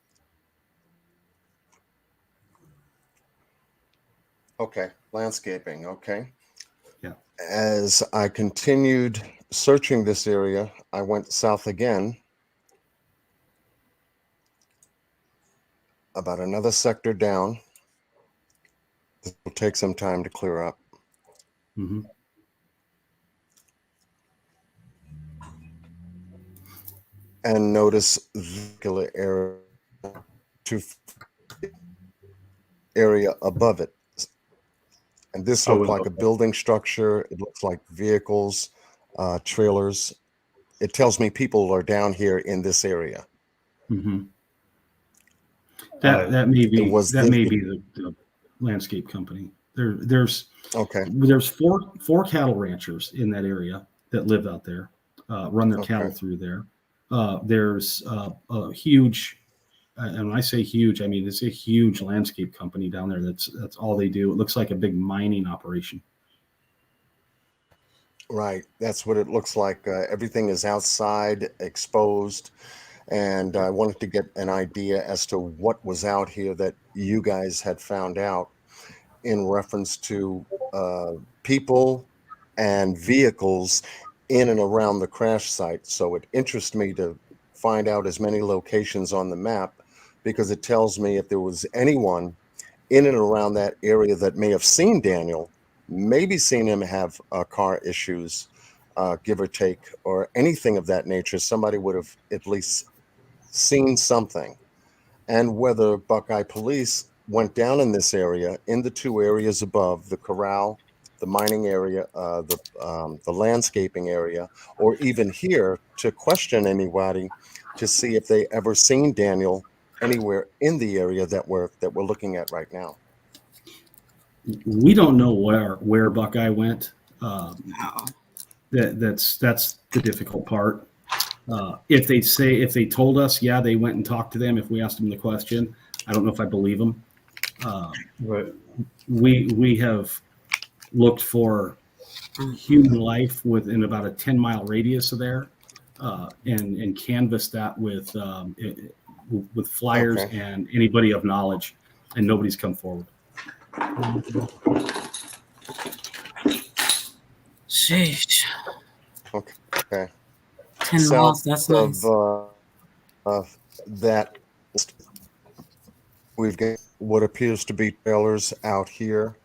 Okay, landscaping. Okay. Yeah. As I continued searching this area, I went south again, about another sector down. This will take some time to clear up. Mm-hmm. And notice the area above it. And this looked like a building structure. It looks like vehicles, trailers. It tells me people are down here in this area. Mm-hmm. That may be the landscape company. There's four cattle ranchers in that area that live out there, run their cattle through there. There's a huge, and when I say huge, I mean it's a huge landscape company down there. That's all they do. It looks like a big mining operation. Right, that's what it looks like. Everything is outside, exposed, and I wanted to get an idea as to what was out here that you guys had found out in reference to people and vehicles in and around the crash site. So it interests me to find out as many locations on the map, because it tells me if there was anyone in and around that area that may have seen Daniel, maybe seen him have car issues, give or take, or anything of that nature, somebody would have at least seen something. And whether Buckeye police went down in this area, in the two areas above, the corral, the mining area, the landscaping area, or even here to question anybody to see if they ever seen Daniel anywhere in the area that we're looking at right now. We don't know where Buckeye went. That's the difficult part. If they told us, yeah, they went and talked to them. If we asked them the question, I don't know if I believe them. But We have looked for human life within about a 10-mile radius of there, and canvassed that with flyers Okay. and anybody of knowledge, and nobody's come forward. Sheesh. Okay. 10 miles, that's nice. Of that, we've got what appears to be trailers out here.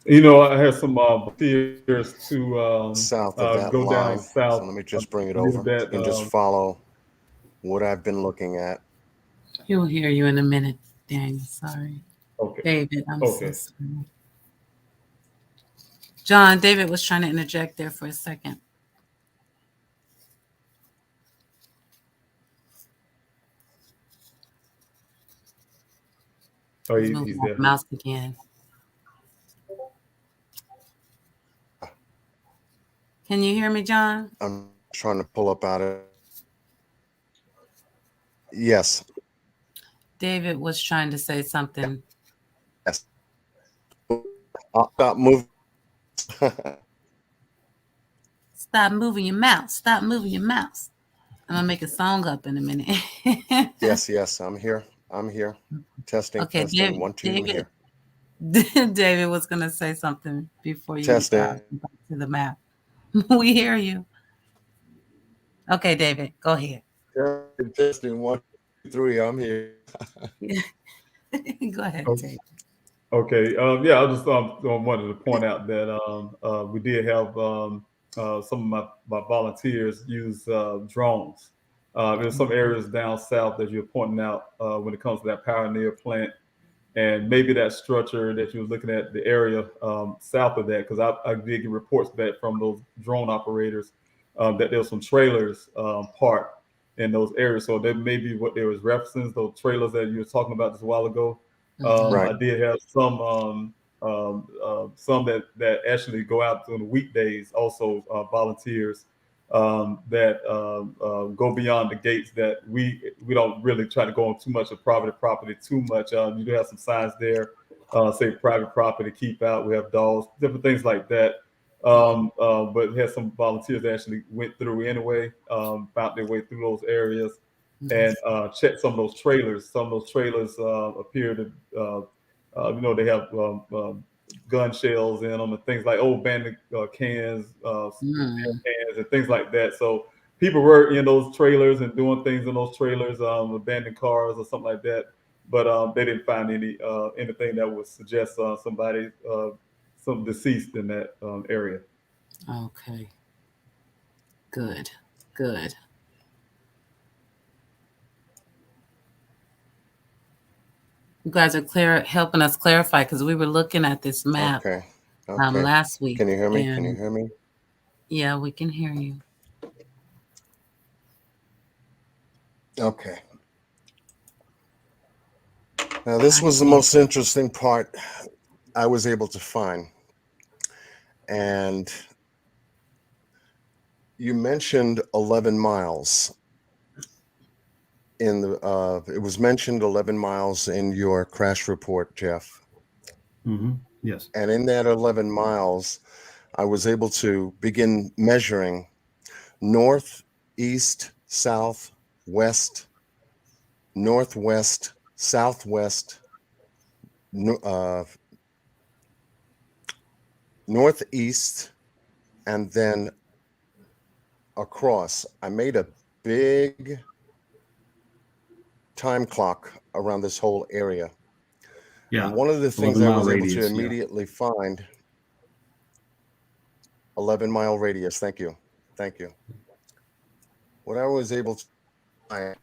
I had some volunteers to South of that go down line. south. So let me just bring it near over. that, You can just follow what I've been looking at. He'll hear you in a minute, Daniel. Sorry. Okay. David, I'm so Okay. sorry. John, David was trying to interject there for a second. Oh, He's he's moving there. that mouse again. Can you hear me, John? I'm trying to pull up out of. Yes. David was trying to say something. Yes. I'll stop moving. Stop moving your mouse. Stop moving your mouse. I'm going to make a song up in a minute. Yes. I'm here. Testing. Okay, testing. David, 1, 2. I'm here. David was going to say something before you Testing. back to the map. We hear you. Okay, David, go ahead. Testing 1, 2, 3. I'm here. Go ahead, Okay. David. Okay. I just wanted to point out that we did have some of my volunteers use drones. There's some areas down south that you're pointing out when it comes to that Pioneer plant, and maybe that structure that you were looking at, the area south of that, because I did get reports back from those drone operators that there's some trailers parked in those areas. So that may be what they was referencing, those trailers that you were talking about just a while ago. Right. I did have some that actually go out during the weekdays, also volunteers that go beyond the gates, that we don't really try to go on too much of private property too much. You do have some signs there, say private property, keep out. We have dogs, different things like that. But had some volunteers that actually went through anyway, found their way through those areas and checked some of those trailers. Some of those trailers appear to, they have gun shells in them and things like old abandoned cans, cans and things like that. So people were in those trailers and doing things in those trailers, abandoned cars or something like that. But they didn't find anything that would suggest somebody some deceased in that area. Okay. Good. You guys are helping us clarify, because we were looking at this map Okay. last week. Can you hear me? Yeah, we can hear you. Okay. Now, this was the most interesting part I was able to find. And you mentioned 11 miles. It was mentioned 11 miles in your crash report, Jeff. Mm-hmm. Yes. And in that 11 miles, I was able to begin measuring north, east, south, west, northwest, southwest, northeast, and then across. I made a big time clock around this whole area. Yeah. And one of the things I was able to radius, immediately find 11-mile radius. Thank you. Thank you. What I was able to find,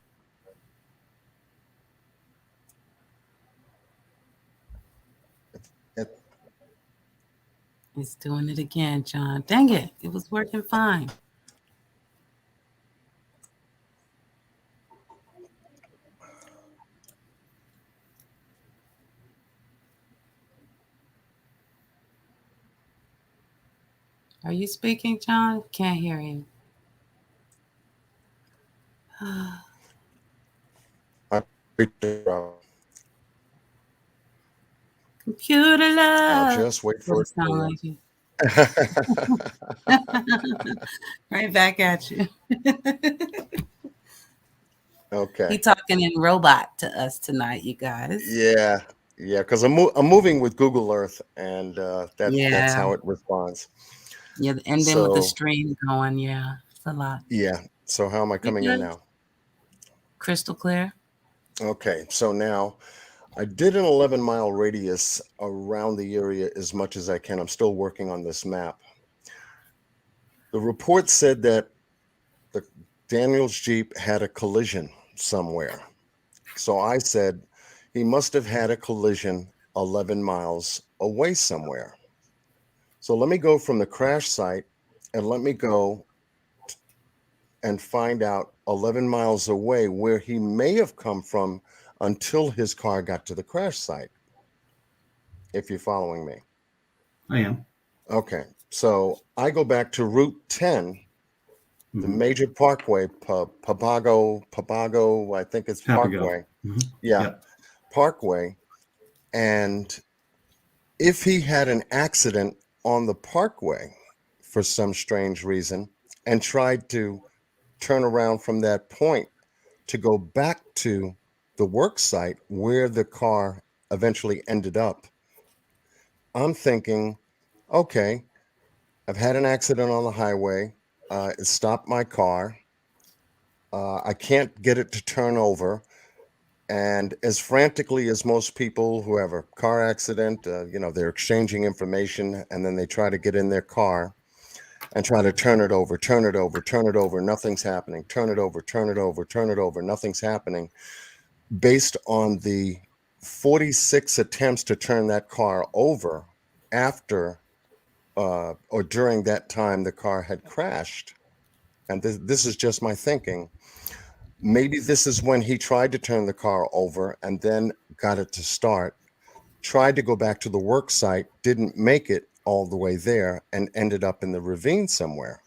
He's doing it again, John. Dang it. It was working fine. Are you speaking, John? Can't hear you. Computer I'll love. just wait for it. Sound like you. Right back at you. Okay. He talking in robot to us tonight, you guys. Yeah, because I'm moving with Google Earth, and that's Yeah. how it responds. Yeah, and then with the So stream going, yeah, it's a lot. yeah. So how am I coming in good? now? Crystal clear. Okay. So now I did an 11-mile radius around the area as much as I can. I'm still working on this map. The report said that the Daniel's Jeep had a collision somewhere. So I said he must have had a collision 11 miles away somewhere. So let me go from the crash site and let me go and find out 11 miles away where he may have come from until his car got to the crash site. If you're following me. I am. Okay. So I go back to Route 10, the major parkway, Papago, I think it's Parkway. Yeah, Parkway. And if he had an accident on the Parkway for some strange reason and tried to turn around from that point to go back to the work site where the car eventually ended up, I'm thinking, okay, I've had an accident on the highway. It stopped my car. I can't get it to turn over. And as frantically as most people who have a car accident, they're exchanging information and then they try to get in their car and try to turn it over, nothing's happening, turn it over, nothing's happening. Based on the 46 attempts to turn that car over after or during that time the car had crashed. And this is just my thinking. Maybe this is when he tried to turn the car over and then got it to start, tried to go back to the work site, didn't make it all the way there, and ended up in the ravine somewhere.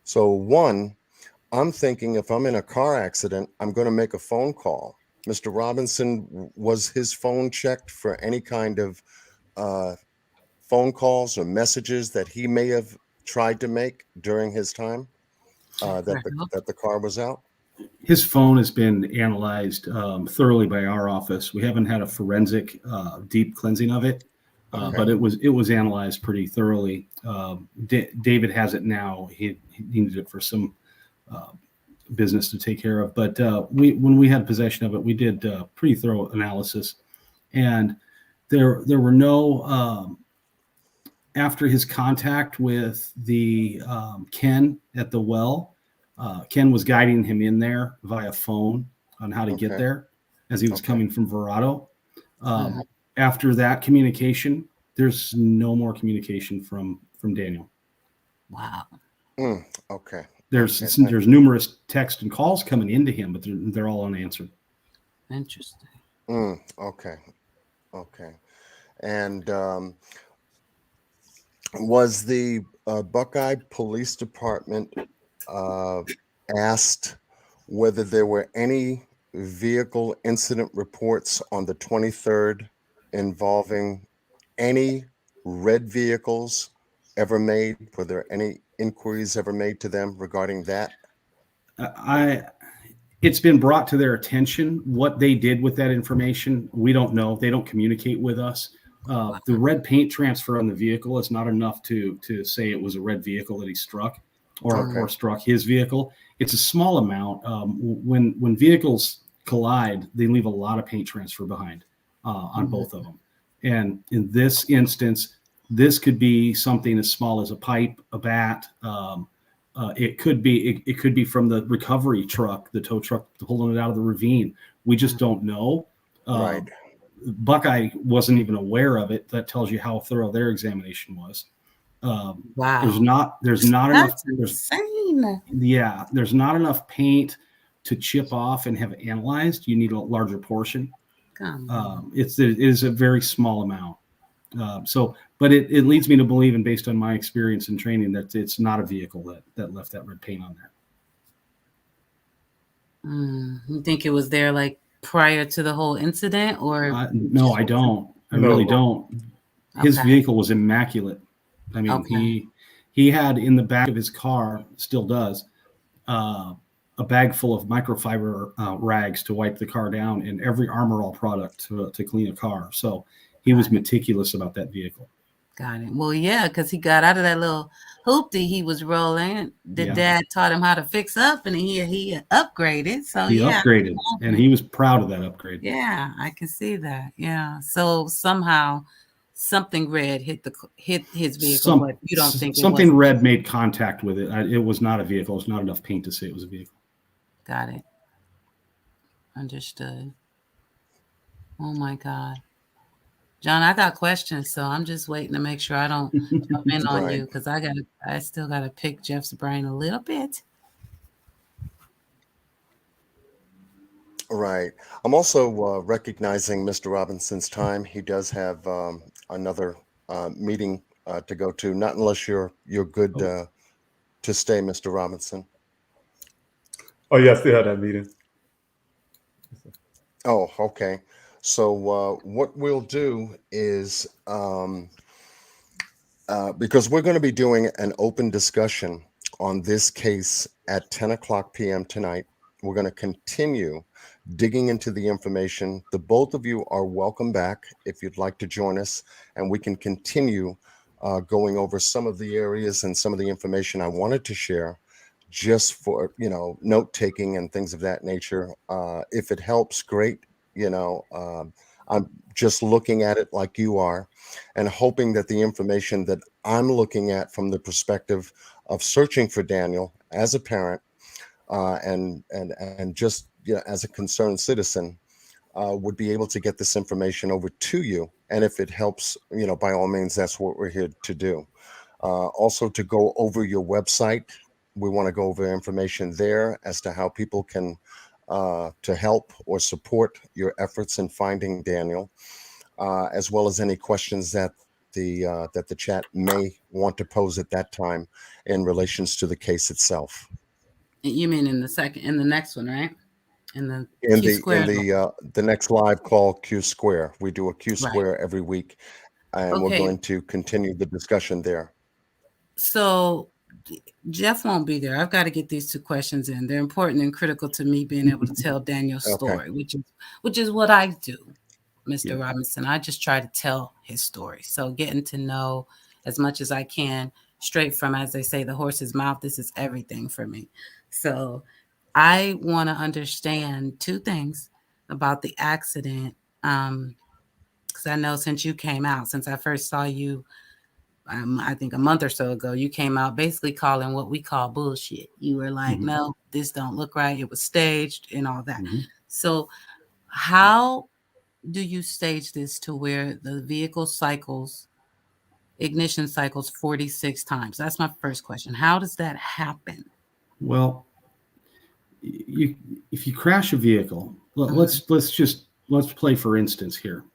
So one, I'm thinking if I'm in a car accident, I'm going to make a phone call. Mr. Robinson, was his phone checked for any kind of phone calls or messages that he may have tried to make during his time that the car was out? His phone has been analyzed thoroughly by our office. We haven't had a forensic deep cleansing of it, but it was analyzed pretty thoroughly. David has it now. He needed it for some business to take care of. But when we had possession of it, we did pretty thorough analysis, and there were no after his contact with the Ken at the well. Ken was guiding him in there via phone on how to get there as he was coming from Verado. After that communication, there's no more communication from Daniel. Wow. Okay. There's numerous texts and calls coming into him, but they're all unanswered. Interesting. Okay. And was the Buckeye Police Department asked whether there were any vehicle incident reports on the 23rd involving any red vehicles ever made? Were there any inquiries ever made to them regarding that? It's been brought to their attention. What they did with that information, we don't know. They don't communicate with us. The red paint transfer on the vehicle is not enough to say it was a red vehicle that he struck or struck his vehicle. It's a small amount. When vehicles collide, they leave a lot of paint transfer behind on both of them. And in this instance, This could be something as small as a pipe, a bat. It could be from the recovery truck, the tow truck pulling it out of the ravine. We just don't know. Right. Buckeye wasn't even aware of it. That tells you how thorough their examination was. Wow. There's not enough. Insane. There's not enough paint to chip off and have analyzed. You need a larger portion. It is a very small amount. But it leads me to believe, and based on my experience and training, that it's not a vehicle that left that red paint on there. You think it was there like prior to the whole incident, or? No, I don't. I really don't. His vehicle was immaculate. I mean, he had in the back of his car, still does, a bag full of microfiber rags to wipe the car down, and every Armor All product to clean a car. So he was meticulous about that vehicle. Got it. Well, yeah, because he got out of that little hoopty he was rolling. Dad taught him how to fix up, and he upgraded. So he upgraded, and he was proud of that upgrade. Yeah, I can see that. Yeah. So somehow something red hit his vehicle, but you don't think something red made contact with it. It was not a vehicle. It's not enough paint to say it was a vehicle. Got it. Understood. Oh my God. John, I got questions, so I'm just waiting to make sure I don't jump in on you, because I still gotta pick Jeff's brain a little bit. Right. I'm also recognizing Mr. Robinson's time. He does have another meeting to go to. Not unless you're good to stay, Mr. Robinson. Oh yeah, I still have that meeting. Oh, okay. So what we'll do is, because we're going to be doing an open discussion on this case at 10 o'clock p.m. tonight, we're going to continue digging into the information. The both of you are welcome back if you'd like to join us, and we can continue going over some of the areas and some of the information I wanted to share, just for, note taking and things of that nature. If it helps, great. I'm just looking at it like you are, and hoping that the information that I'm looking at from the perspective of searching for Daniel as a parent, and just as a concerned citizen, would be able to get this information over to you. And if it helps, by all means, that's what we're here to do. Also, to go over your website, we want to go over information there as to how people can to help or support your efforts in finding Daniel, as well as any questions that the chat may want to pose at that time in relations to the case itself. You mean in the next one, right? In the next live call, Q Square. We do a Q Square every week, and we're going to continue the discussion there. So Jeff won't be there. I've got to get these two questions in. They're important and critical to me being able to tell Daniel's story, which is what I do, Mr. Robinson. I just try to tell his story. So getting to know as much as I can straight from, as they say, the horse's mouth. This is everything for me. So I want to understand two things about the accident. Because I know since you came out, since I first saw you, I think a month or so ago, you came out basically calling what we call bullshit. You were like, no, this don't look right. It was staged and all that. So how do you stage this to where the vehicle ignition cycles 46 times? That's my first question. How does that happen? Well, if you crash a vehicle, let's play for instance here.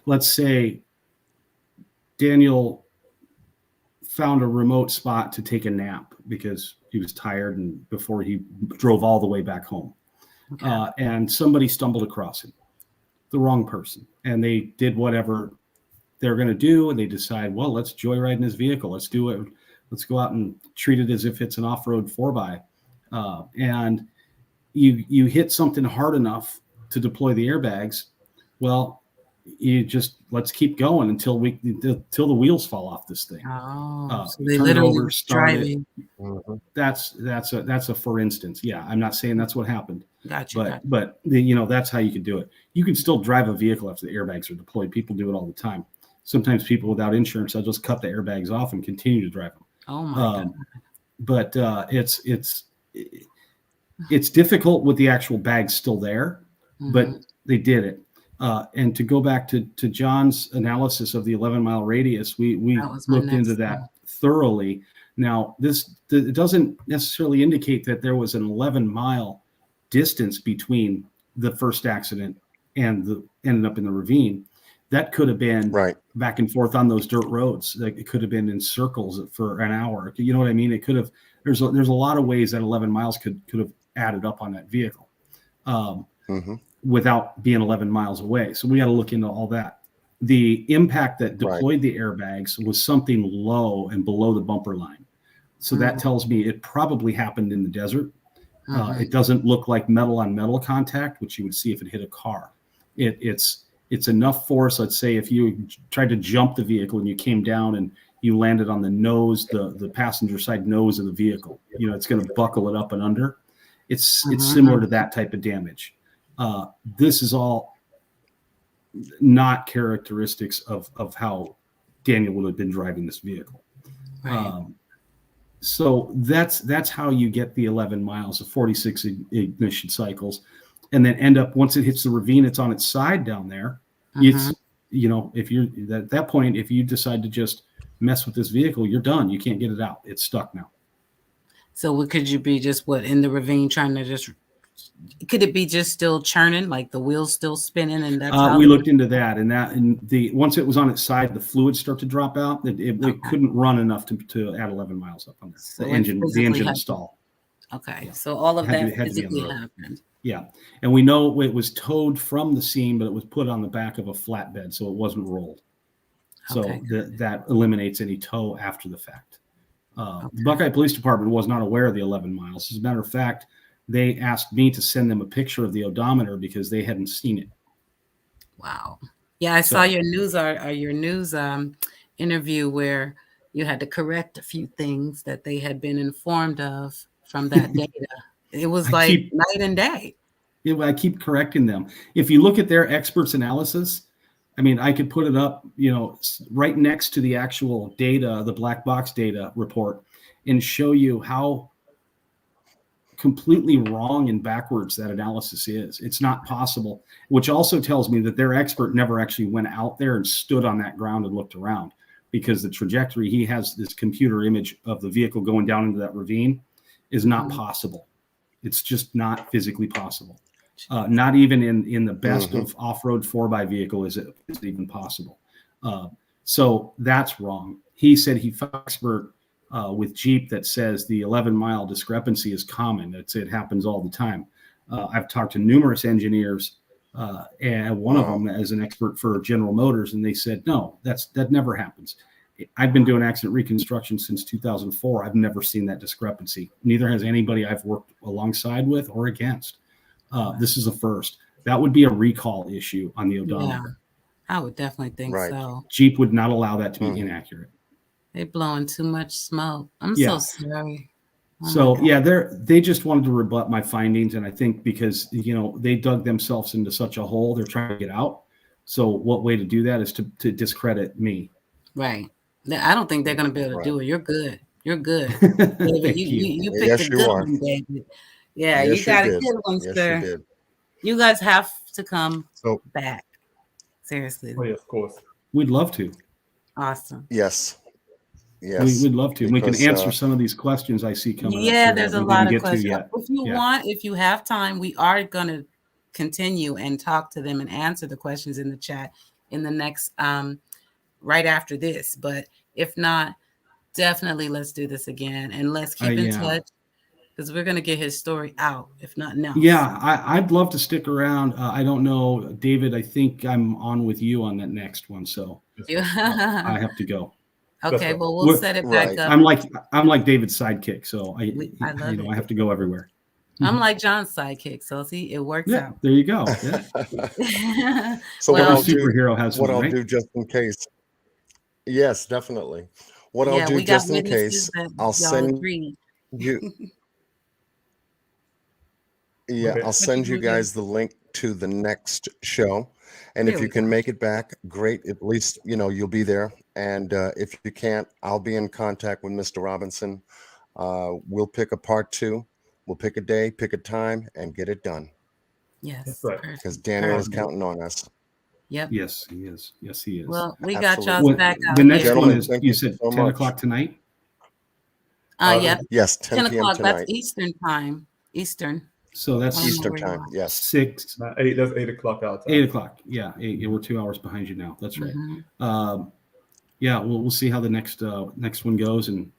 Let's say Daniel found a remote spot to take a nap because he was tired and before he drove all the way back home. And somebody stumbled across him, the wrong person, and they did whatever they're going to do, and they decide, well, let's joyride in his vehicle. Let's do it. Let's go out and treat it as if it's an off-road 4x. And you hit something hard enough to deploy the airbags. Well, you just let's keep going until the wheels fall off this thing. So they literally driving. That's a for instance. Yeah, I'm not saying that's what happened. Gotcha. But that's how you can do it. You can still drive a vehicle after the airbags are deployed. People do it all the time. Sometimes people without insurance, they'll just cut the airbags off and continue to drive them. Oh my God. But it's difficult with the actual bags still there, but they did it. And to go back to John's analysis of the 11-mile radius, we looked into that thoroughly. Now, it doesn't necessarily indicate that there was an 11-mile distance between the first accident and ended up in the ravine. That could have been back and forth on those dirt roads. Like, it could have been in circles for an hour. You know what I mean? It could have. There's a lot of ways that 11 miles could have added up on that vehicle without being 11 miles away. So we got to look into all that. The impact that deployed the airbags was something low and below the bumper line. So that tells me it probably happened in the desert. It doesn't look like metal on metal contact, which you would see if it hit a car. It's enough force. Let's say if you tried to jump the vehicle and you came down and you landed on the nose, the passenger side nose of the vehicle, it's going to buckle it up and under. It's similar to that type of damage. This is all not characteristics of how Daniel would have been driving this vehicle. Right. So that's how you get the 11 miles of 46 ignition cycles, and then end up, once it hits the ravine, it's on its side down there. It's, if you're at that point, if you decide to just mess with this vehicle, you're done. You can't get it out. It's stuck now. So could you be just in the ravine trying to could it be just still churning, like the wheels still spinning? And that's we looked into that, and once it was on its side, the fluids start to drop out. It couldn't run enough to add 11 miles up on there. So the engine install. Okay, yeah. So all of that physically happened. Yeah, and we know it was towed from the scene, but it was put on the back of a flatbed, so it wasn't rolled. So that eliminates any tow after the fact. The Buckeye Police Department was not aware of the 11 miles. As a matter of fact, they asked me to send them a picture of the odometer because they hadn't seen it. Wow. Yeah, I saw your news interview where you had to correct a few things that they had been informed of from that data. It was night and day. I keep correcting them. If you look at their experts analysis, I mean, I could put it up, right next to the actual data, the black box data report, and show you how completely wrong and backwards that analysis is. It's not possible, which also tells me that their expert never actually went out there and stood on that ground and looked around, because the trajectory, he has this computer image of the vehicle going down into that ravine, is not possible. It's just not physically possible. Not even in the best of off-road 4x vehicle is it even possible. So that's wrong. He said he found an expert with Jeep that says the 11-mile discrepancy is common. It happens all the time. I've talked to numerous engineers, and one of them is an expert for General Motors, and they said, no, that never happens. I've been doing accident reconstruction since 2004. I've never seen that discrepancy. Neither has anybody I've worked alongside with or against. This is a first. That would be a recall issue on the odometer. Yeah, I would definitely think so. Jeep would not allow that to be inaccurate. They're blowing too much smoke. I'm so sorry. They just wanted to rebut my findings, and I think because they dug themselves into such a hole, they're trying to get out. So what way to do that is to discredit me. Right. I don't think they're going to be able to do it. You're good. You're good. David, you picked a good one, David. Yeah, you got a good one, sir. You guys have to come back. Seriously. Oh, yeah, of course. We'd love to. Awesome. Yes. We'd love to. We can answer some of these questions I see coming up. Yeah, there's a lot of questions. If you have time, we are going to continue and talk to them and answer the questions in the chat in the next right after this. But if not, definitely let's do this again, and let's keep in touch, because we're going to get his story out, if not now. Yeah, I'd love to stick around. I don't know, David, I think I'm on with you on that next one, so I have to go. Okay, well, we'll set it back up. I'm like David's sidekick, so I have to go everywhere. I'm like John's sidekick, so see, it works out. There you go. Yeah. So what I'll do just in case. Yes, definitely. What I'll do just in case, I'll send you. Yeah, Okay. I'll send you guys the link to the next show. And if There you we can go. make it back, great. At least, you'll be there. And if you can't, I'll be in contact with Mr. Robinson. We'll pick a part 2. We'll pick a day, pick a time, and get it done. That's Yes, right. perfect. Because Daniel is Perfect. counting on us. Yep. Yes, he is. Yes, he is. Well, we got Absolutely. y'all's When- back out the next here. one Gentlemen, is, thank you you said so 10 much. o'clock tonight? Yep. Yes, 10 10 p.m. o'clock. That's tonight. Eastern time. Eastern. So that's I don't know Eastern where you time. are. Yes. 6, Now, that's 8 o'clock our time. 8 o'clock. Yeah, we're 2 hours behind you now. That's right. Mhm. Yeah, we'll see how the next one goes. And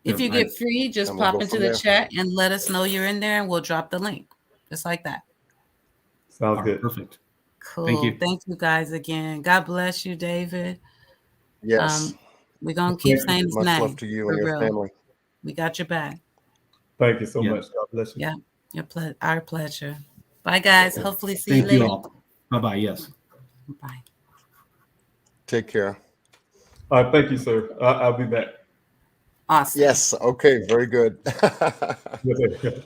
If you get free, just And we'll pop go into from the there. chat and let us know you're in there, and we'll drop the link. Just like that. Sounds good. Perfect. Cool. you. Thank you guys again. God bless you, David. Yes. We're gonna keep saying his Much name. love to you For and your real. family. We got your back. Thank you so Yeah. much. God bless you. Yeah, our pleasure. Bye, guys. Hopefully, see you Thank you later. all. Bye-bye. Yes. Bye. Take care. All right. Thank you, sir. I'll be back. Awesome. Yes. Okay. Very good. Yes, sir.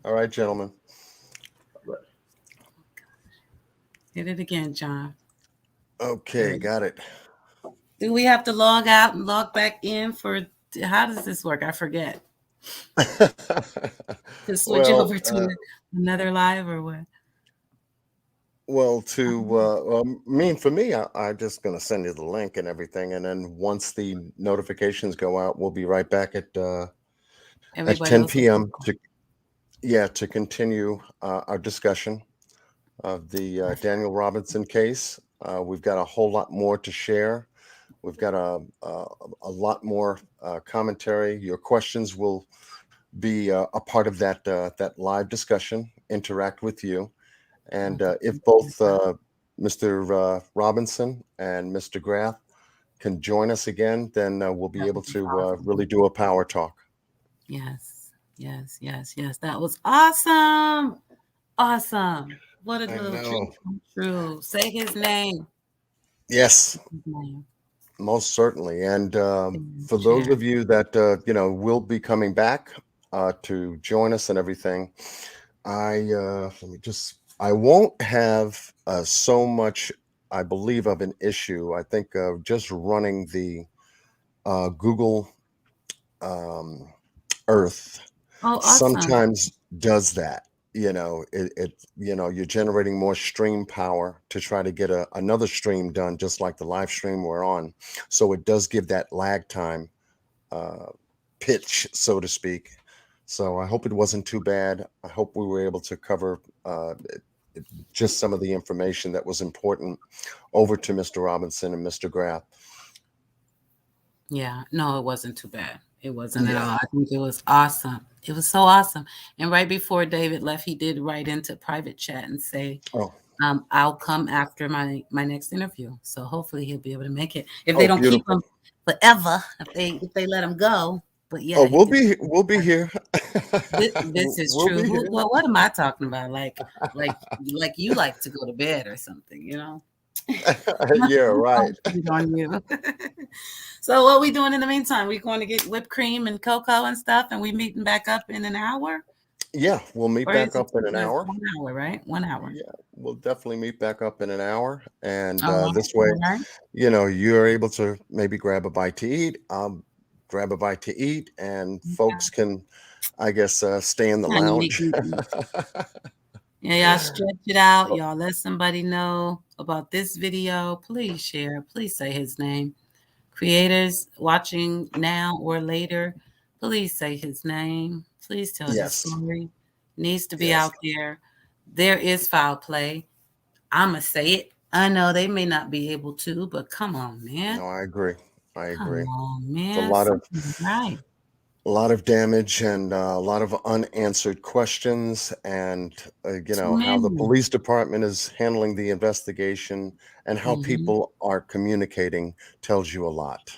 All right, gentlemen. Hit it again, John. Okay. Got it. Do we have to log out and log back in for? How does this work? I forget. To switch Well, over to another live or what? for me, I'm just going to send you the link and everything. And then once the notifications go out, we'll be right back at Everybody 10 else. p.m. to continue our discussion of the Daniel Robinson case. We've got a whole lot more to share. We've got a lot more commentary. Your questions will be a part of that live discussion, interact with you. And if both Mr. Robinson and Mr. Grath can join us again, then we'll be able to really do a power talk. Yes. That was awesome. Awesome. What a I little know. dream come true. Say his name. Yes, most certainly. And for those of you that will be coming back to join us and everything, I won't have so much, I believe, of an issue. I think just running the Google Earth Oh, awesome. sometimes does that. You're generating more stream power to try to get another stream done, just like the live stream we're on. So it does give that lag time pitch, so to speak. So I hope it wasn't too bad. I hope we were able to cover just some of the information that was important over to Mr. Robinson and Mr. Grath. Yeah, no, it wasn't too bad. It wasn't at Yeah. all. I think it was awesome. It was so awesome. And right before David left, he did write into private chat and say, Oh, I'll come after my next interview. So hopefully he'll be able to make it. If they don't beautiful. keep him forever, if they let him go. But yeah, Oh, we'll be here. This is We'll true. be here. What am I talking about? Like you like to go to bed or something, you know? Yeah, right. On you. So what we doing in the meantime? We going to get whipped cream and cocoa and stuff, and we meeting back up in an hour? Yeah, we'll meet Or back is it up in an hour. 1 hour, right? 1 hour. Yeah, we'll definitely meet back up in an hour. And All right, this way, all right. you're able to maybe grab a bite to eat. Grab a bite to eat, and folks can, I guess, stay in the Kinda lounge. Yeah, y'all stretch it out. Y'all let somebody know about this video. Please share. Please say his name. Creators watching now or later, please say his name. Please tell his Yes. story. Needs to be Yes. out there. There is foul play. I'ma say it. I know they may not be able to, but come on, man. No, I agree. Come on, It's man. a lot of Something's right. a lot of damage and a lot of unanswered questions, and how the many. police department is handling the investigation and how Mhm. people are communicating tells you a lot.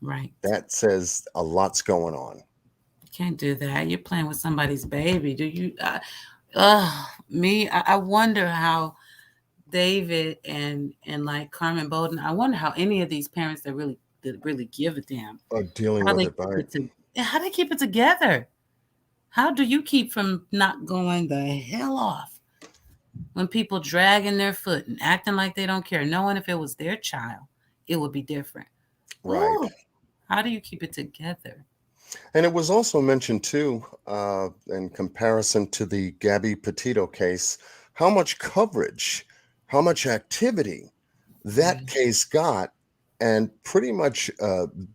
Right. That says a lot's going on. You can't do that. You're playing with somebody's baby. Do you? I wonder how David and like Carmen Bolden. I wonder how any of these parents that really give a damn Dealing how with they it, right? how they keep it together. How do you keep from not going the hell off when people dragging their foot and acting like they don't care, knowing if it was their child, it would be different? Right. Ooh, how do you keep it together? And it was also mentioned too, in comparison to the Gabby Petito case, how much coverage, how much activity that case got. And pretty much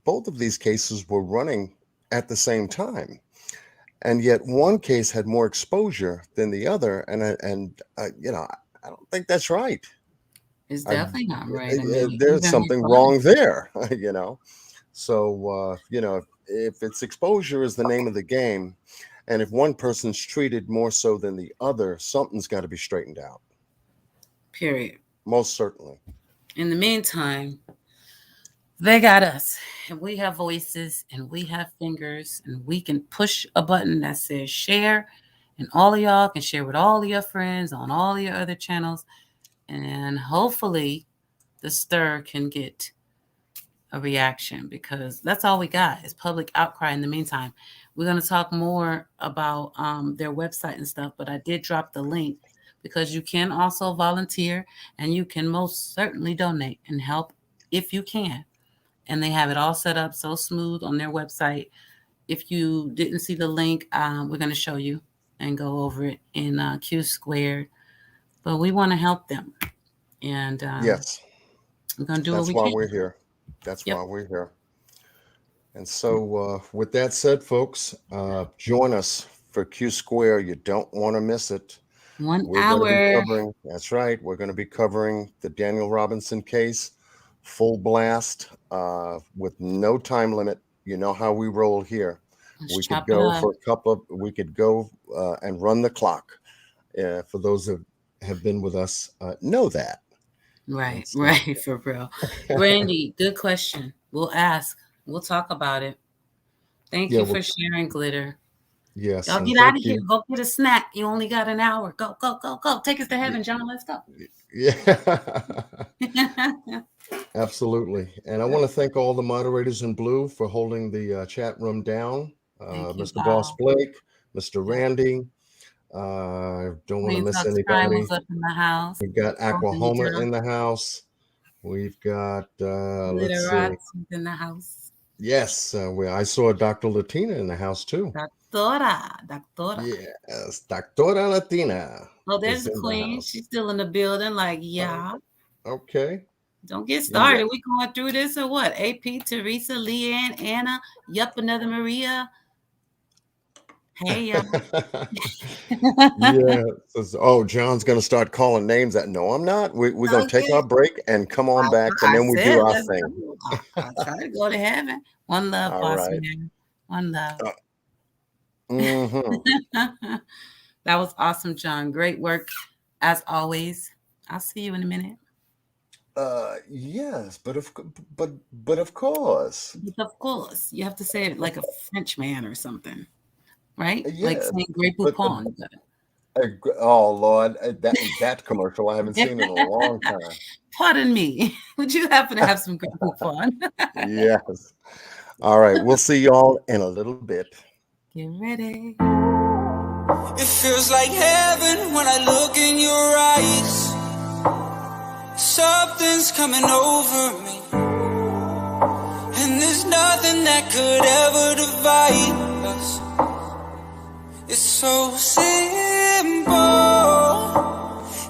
both of these cases were running at the same time. And yet one case had more exposure than the other. And you know, I don't think that's right. It's definitely not right. I mean, There's something wrong there, you know. So, you know, if it's exposure is the name of the game, and if one person's treated more so than the other, something's got to be straightened out. Period. Most certainly. In the meantime, they got us, and we have voices, and we have fingers, and we can push a button that says share, and all of y'all can share with all of your friends on all of your other channels, and hopefully the stir can get a reaction, because that's all we got is public outcry. In the meantime, we're going to talk more about their website and stuff, but I did drop the link because you can also volunteer, and you can most certainly donate and help if you can. And they have it all set up so smooth on their website. If you didn't see the link, we're going to show you and go over it in Q Squared. But we want to help them. And yes, we're going to do what we can. That's why we're here. That's why we're here. And so with that said, folks, join us for Q Square. You don't want to miss it. 1 We're hour. going to be covering, that's right. We're going to be covering the Daniel Robinson case, full blast, with no time limit. You know how we roll here. We could go for a couple of, we could go and run the clock. For those that have been with us, know that. Right, right, for real. Randy, good question. We'll ask. We'll talk about it. Thank you for sharing, Glitter. Yes. Y'all get out of here. Go get a snack. You only got an hour. Go, go, go, go. Take us to heaven, John. Let's go. Yeah. Absolutely. And I want to thank all the moderators in blue for holding the chat room down. Mr. Boss Blake, Mr. Randy. Don't want to miss anybody. Up in the house. We've got Aquahoma in the house. We've got let's see. In the house. Yes, I saw Dr. Latina in the house too. Doctora. Yes, Doctora Latina. Oh, there's the queen. She's still in the building. Like, yeah. Okay. Don't get started. We going through this or what? AP, Teresa, Leanne, Anna. Yup, another Maria. Hey, yeah. Oh, John's going to start calling names. No, I'm not. We're going to take our break and come on back, and then we do our thing. I'll try to go to heaven. One love, boss man. One love. That was awesome, John. Great work, as always. I'll see you in a minute. Yes, but of course. But of course, you have to say it like a French man or something. Right? Yes, like saying Great Poupon. Oh, Lord. That commercial I haven't seen in a long time. Pardon me. Would you happen to have some Great Poupon? Yes. All right. We'll see y'all in a little bit. Get ready. It feels like heaven when I look in your eyes. Something's coming over me. And there's nothing that could ever divide us. It's so simple.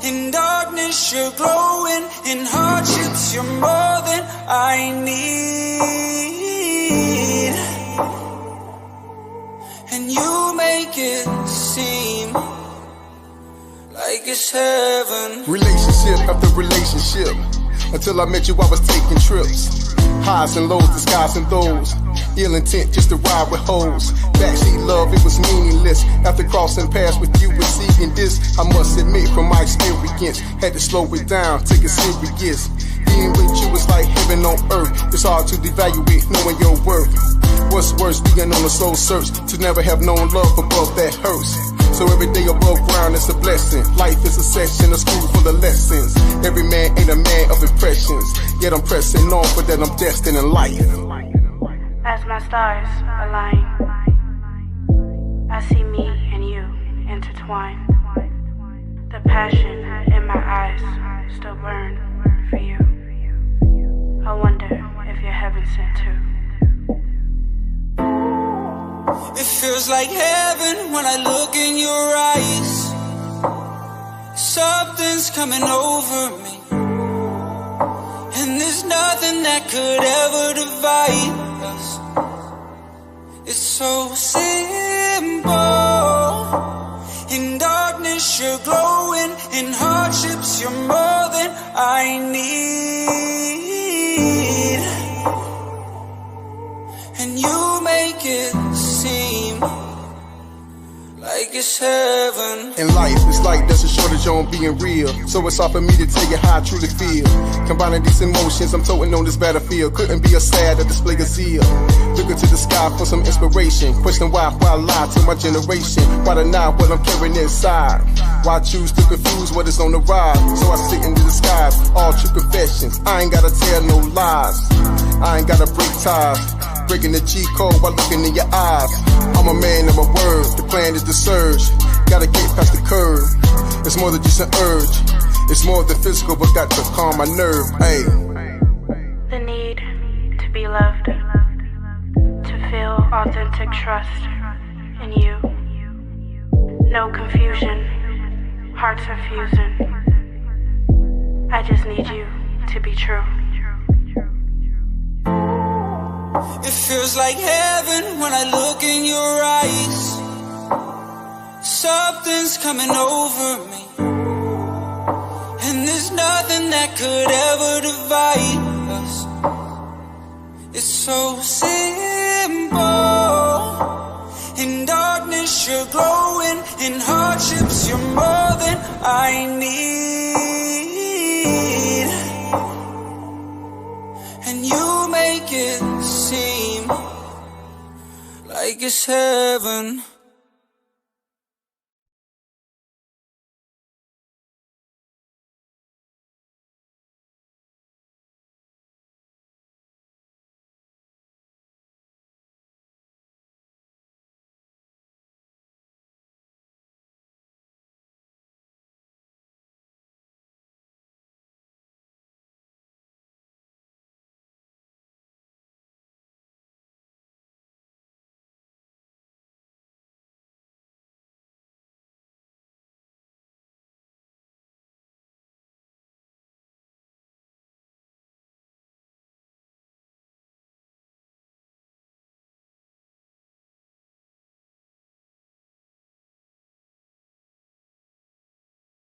In darkness you're glowing. In hardships you're more than I need. And you make it seem like it's heaven. Relationship after relationship. Until I met you I was taking trips. Highs and lows, the skies and those. Ill intent just to ride with hoes. Backseat love, it was meaningless. After crossing paths with you and seeing this, I must admit from my experience, had to slow it down, take it serious. Being with you is like heaven on earth. It's hard to evaluate knowing your worth. What's worse, being on a soul search to never have known love above that hurts. So every day above ground is a blessing. Life is a session, a school full of lessons. Every man ain't a man of impressions. Yet I'm pressing on for that I'm destined in life. As my stars align, I see me and you intertwined. The passion in my eyes still burn for you. I wonder if you're heaven sent too. It feels like heaven when I look in your eyes. Something's coming over me, and there's nothing that could ever divide us. It's so simple. In darkness you're glowing, in hardships you're more than I need. And you make it seem like it's heaven. In life, it's like there's a shortage on being real. So it's hard for me to tell you how I truly feel. Combining these emotions, I'm toting on this battlefield. Couldn't be a sad or display of zeal. Looking to the sky for some inspiration. Question why lie to my generation? Why deny what I'm carrying inside? Why choose to confuse what is on the rise? So I sit in the skies, all true confessions. I ain't gotta tell no lies. I ain't gotta break ties. Breaking the G code while looking in your eyes. I'm a man of my word, the plan is the surge. Gotta get past the curve. It's more than just an urge. It's more than physical, but got to calm my nerve. Hey. The need to be loved, to feel authentic trust in you. No confusion, hearts are fusing. I just need you to be true. It feels like heaven when I look in your eyes. Something's coming over me, and there's nothing that could ever divide us. It's so simple. In darkness you're glowing, in hardships you're more than I need. And you make it seem like it's heaven.